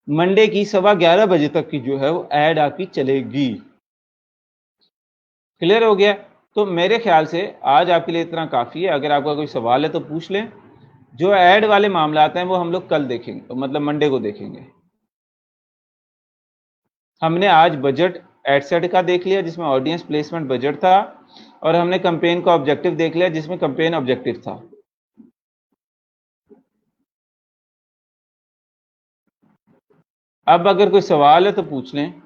मंडे की 11:15 बजे तक की जो है वो ऐड आपकी चलेगी। क्लियर हो गया? तो मेरे ख्याल से आज आपके लिए इतना काफ़ी है। अगर आपका कोई सवाल है तो पूछ लें। जो ऐड वाले मामलात हैं वो हम लोग कल देखेंगे, मतलब मंडे को देखेंगे। हमने आज बजट एड सेट का देख लिया जिसमें ऑडियंस प्लेसमेंट बजट था, और हमने कैंपेन का ऑब्जेक्टिव देख लिया जिसमें कैंपेन ऑब्जेक्टिव था। अब अगर कोई सवाल है तो पूछ लें।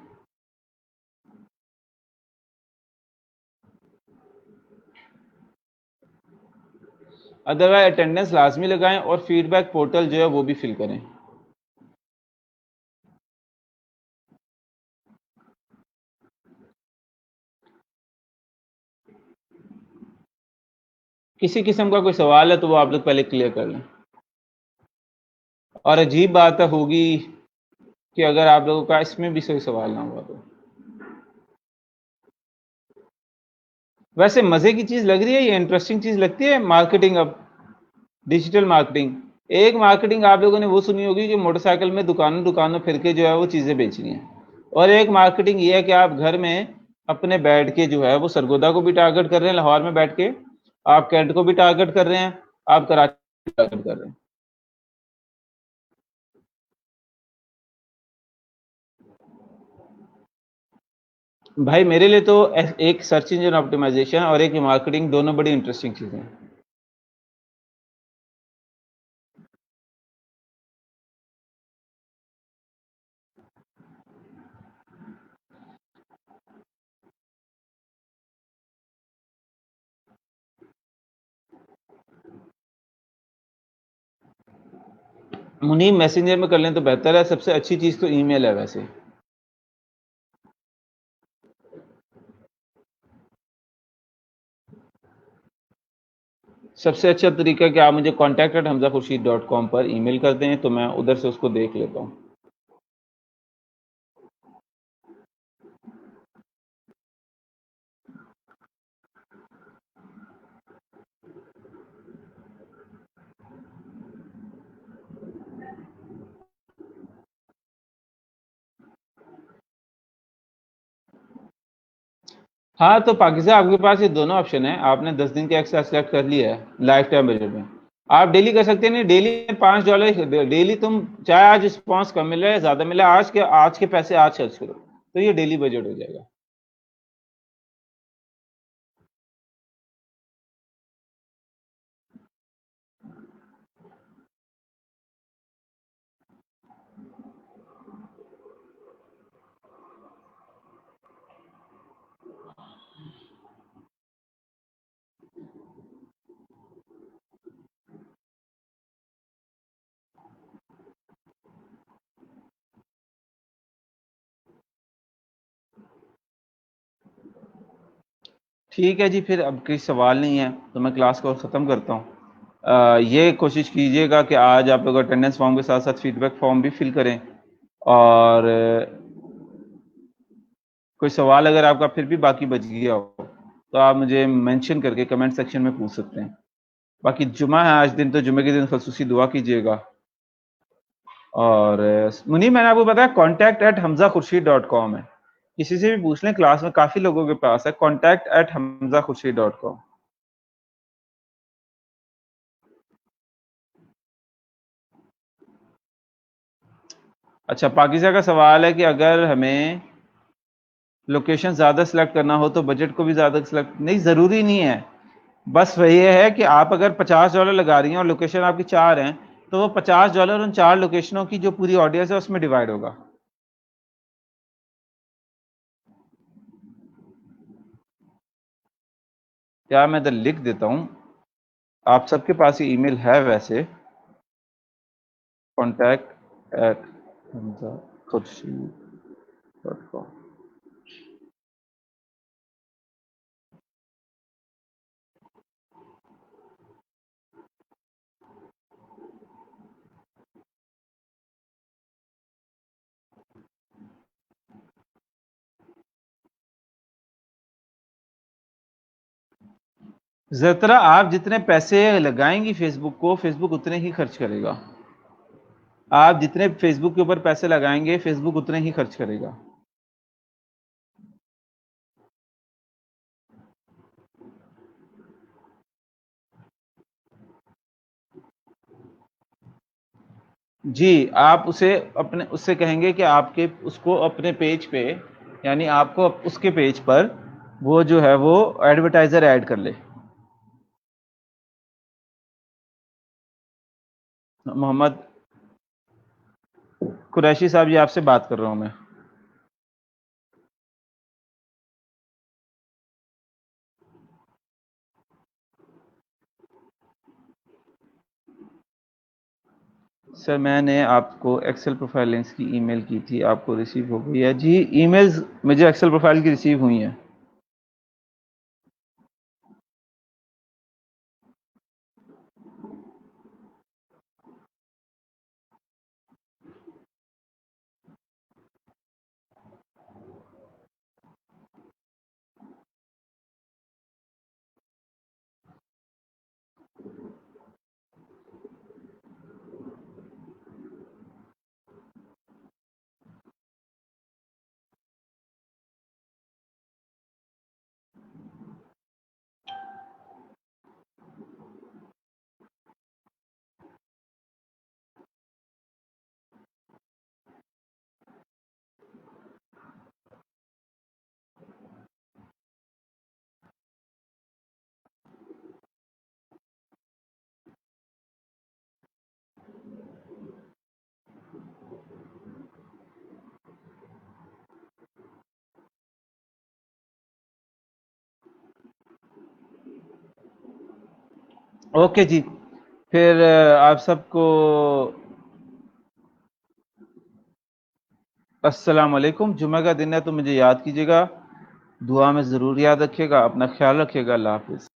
अदरवाइज अटेंडेंस लाजमी लगाएं और फीडबैक पोर्टल जो है वो भी फिल करें। किसी किस्म का कोई सवाल है तो वो आप लोग पहले क्लियर कर लें। और अजीब बात होगी कि अगर आप लोगों का इसमें भी कोई सवाल ना हुआ तो। वैसे मजे की चीज लग रही है, ये इंटरेस्टिंग चीज लगती है मार्केटिंग। अब डिजिटल मार्केटिंग, एक मार्केटिंग आप लोगों ने वो सुनी होगी कि मोटरसाइकिल में दुकानों दुकानों फिर के जो है वो चीजें बेचनी है, और एक मार्केटिंग ये है कि आप घर में अपने बैठ के जो है वो सरगोदा को भी टारगेट कर रहे हैं, लाहौर में बैठ के आप कैंट को भी टारगेट कर रहे हैं, आप कराची को भी टारगेट कर रहे हैं। भाई मेरे लिए तो एक सर्च इंजन ऑप्टिमाइजेशन और एक मार्केटिंग दोनों बड़ी इंटरेस्टिंग चीजें हैं। मुनीम मैसेंजर में कर लें तो बेहतर है। सबसे अच्छी चीज तो ईमेल है वैसे। सबसे अच्छा तरीका कि आप मुझे contact@hamzakhurshid.com पर ईमेल कर दें तो मैं उधर से उसको देख लेता हूँ। हाँ तो पाकिस्तान आपके पास ये दोनों ऑप्शन है। आपने 10 दिन का एक्स्ट्रा सेलेक्ट कर लिया है लाइफ टाइम बजट में, आप डेली कर सकते हैं। नहीं, डेली $5 डेली, तुम चाहे आज रिस्पॉन्स कम मिले या ज्यादा मिले, आज के पैसे आज खर्च करो तो ये डेली बजट हो जाएगा। ठीक है जी, फिर अब कोई सवाल नहीं है तो मैं क्लास को ख़त्म करता हूँ। ये कोशिश कीजिएगा कि आज आप लोग अटेंडेंस फॉर्म के साथ साथ फीडबैक फॉर्म भी फिल करें, और कोई सवाल अगर आपका फिर भी बाकी बच गया हो तो आप मुझे मेंशन करके कमेंट सेक्शन में पूछ सकते हैं। बाकी जुमा है आज दिन, तो जुमे के दिन खसूसी दुआ कीजिएगा। और मुनीब, मैंने आपको बताया contact@hamzakhurshid.com है, किसी से भी पूछ लें, क्लास में काफ़ी लोगों के पास है contact@hamzakhurshid.com। अच्छा, पाकिज़ा का सवाल है कि अगर हमें लोकेशन ज़्यादा सेलेक्ट करना हो तो बजट को भी ज़्यादा सेलेक्ट, नहीं ज़रूरी नहीं है। बस वही है कि आप अगर $50 लगा रही हैं और लोकेशन आपकी 4 हैं तो वो $50 उन 4 लोकेशनों की जो पूरी ऑडियंस है उसमें डिवाइड होगा। क्या मैं इधर लिख देता हूँ, आप सबके पास ये ईमेल है वैसे, contact@hamzakhurshid.com। ज़तरा, आप जितने पैसे लगाएंगी फेसबुक को, फेसबुक उतने ही खर्च करेगा। आप जितने फेसबुक के ऊपर पैसे लगाएंगे, फेसबुक उतने ही खर्च करेगा। जी, आप उससे कहेंगे कि आपके उसको अपने पेज पे, यानी आपको उसके पेज पर वो जो है वो एडवर्टाइजर ऐड कर ले। मोहम्मद कुरैशी साहब, ये आपसे बात कर रहा हूं मैं। सर, मैंने आपको एक्सेल प्रोफाइल लिंक्स की ईमेल की थी, आपको रिसीव हो गई है? जी, ईमेल्स मुझे एक्सेल प्रोफाइल की रिसीव हुई हैं। ओके जी, फिर आप सबको अस्सलाम वालेकुम। जुमे का दिन है तो मुझे याद कीजिएगा, दुआ में ज़रूर याद रखिएगा। अपना ख्याल रखिएगा। अल्लाह हाफ़िज़।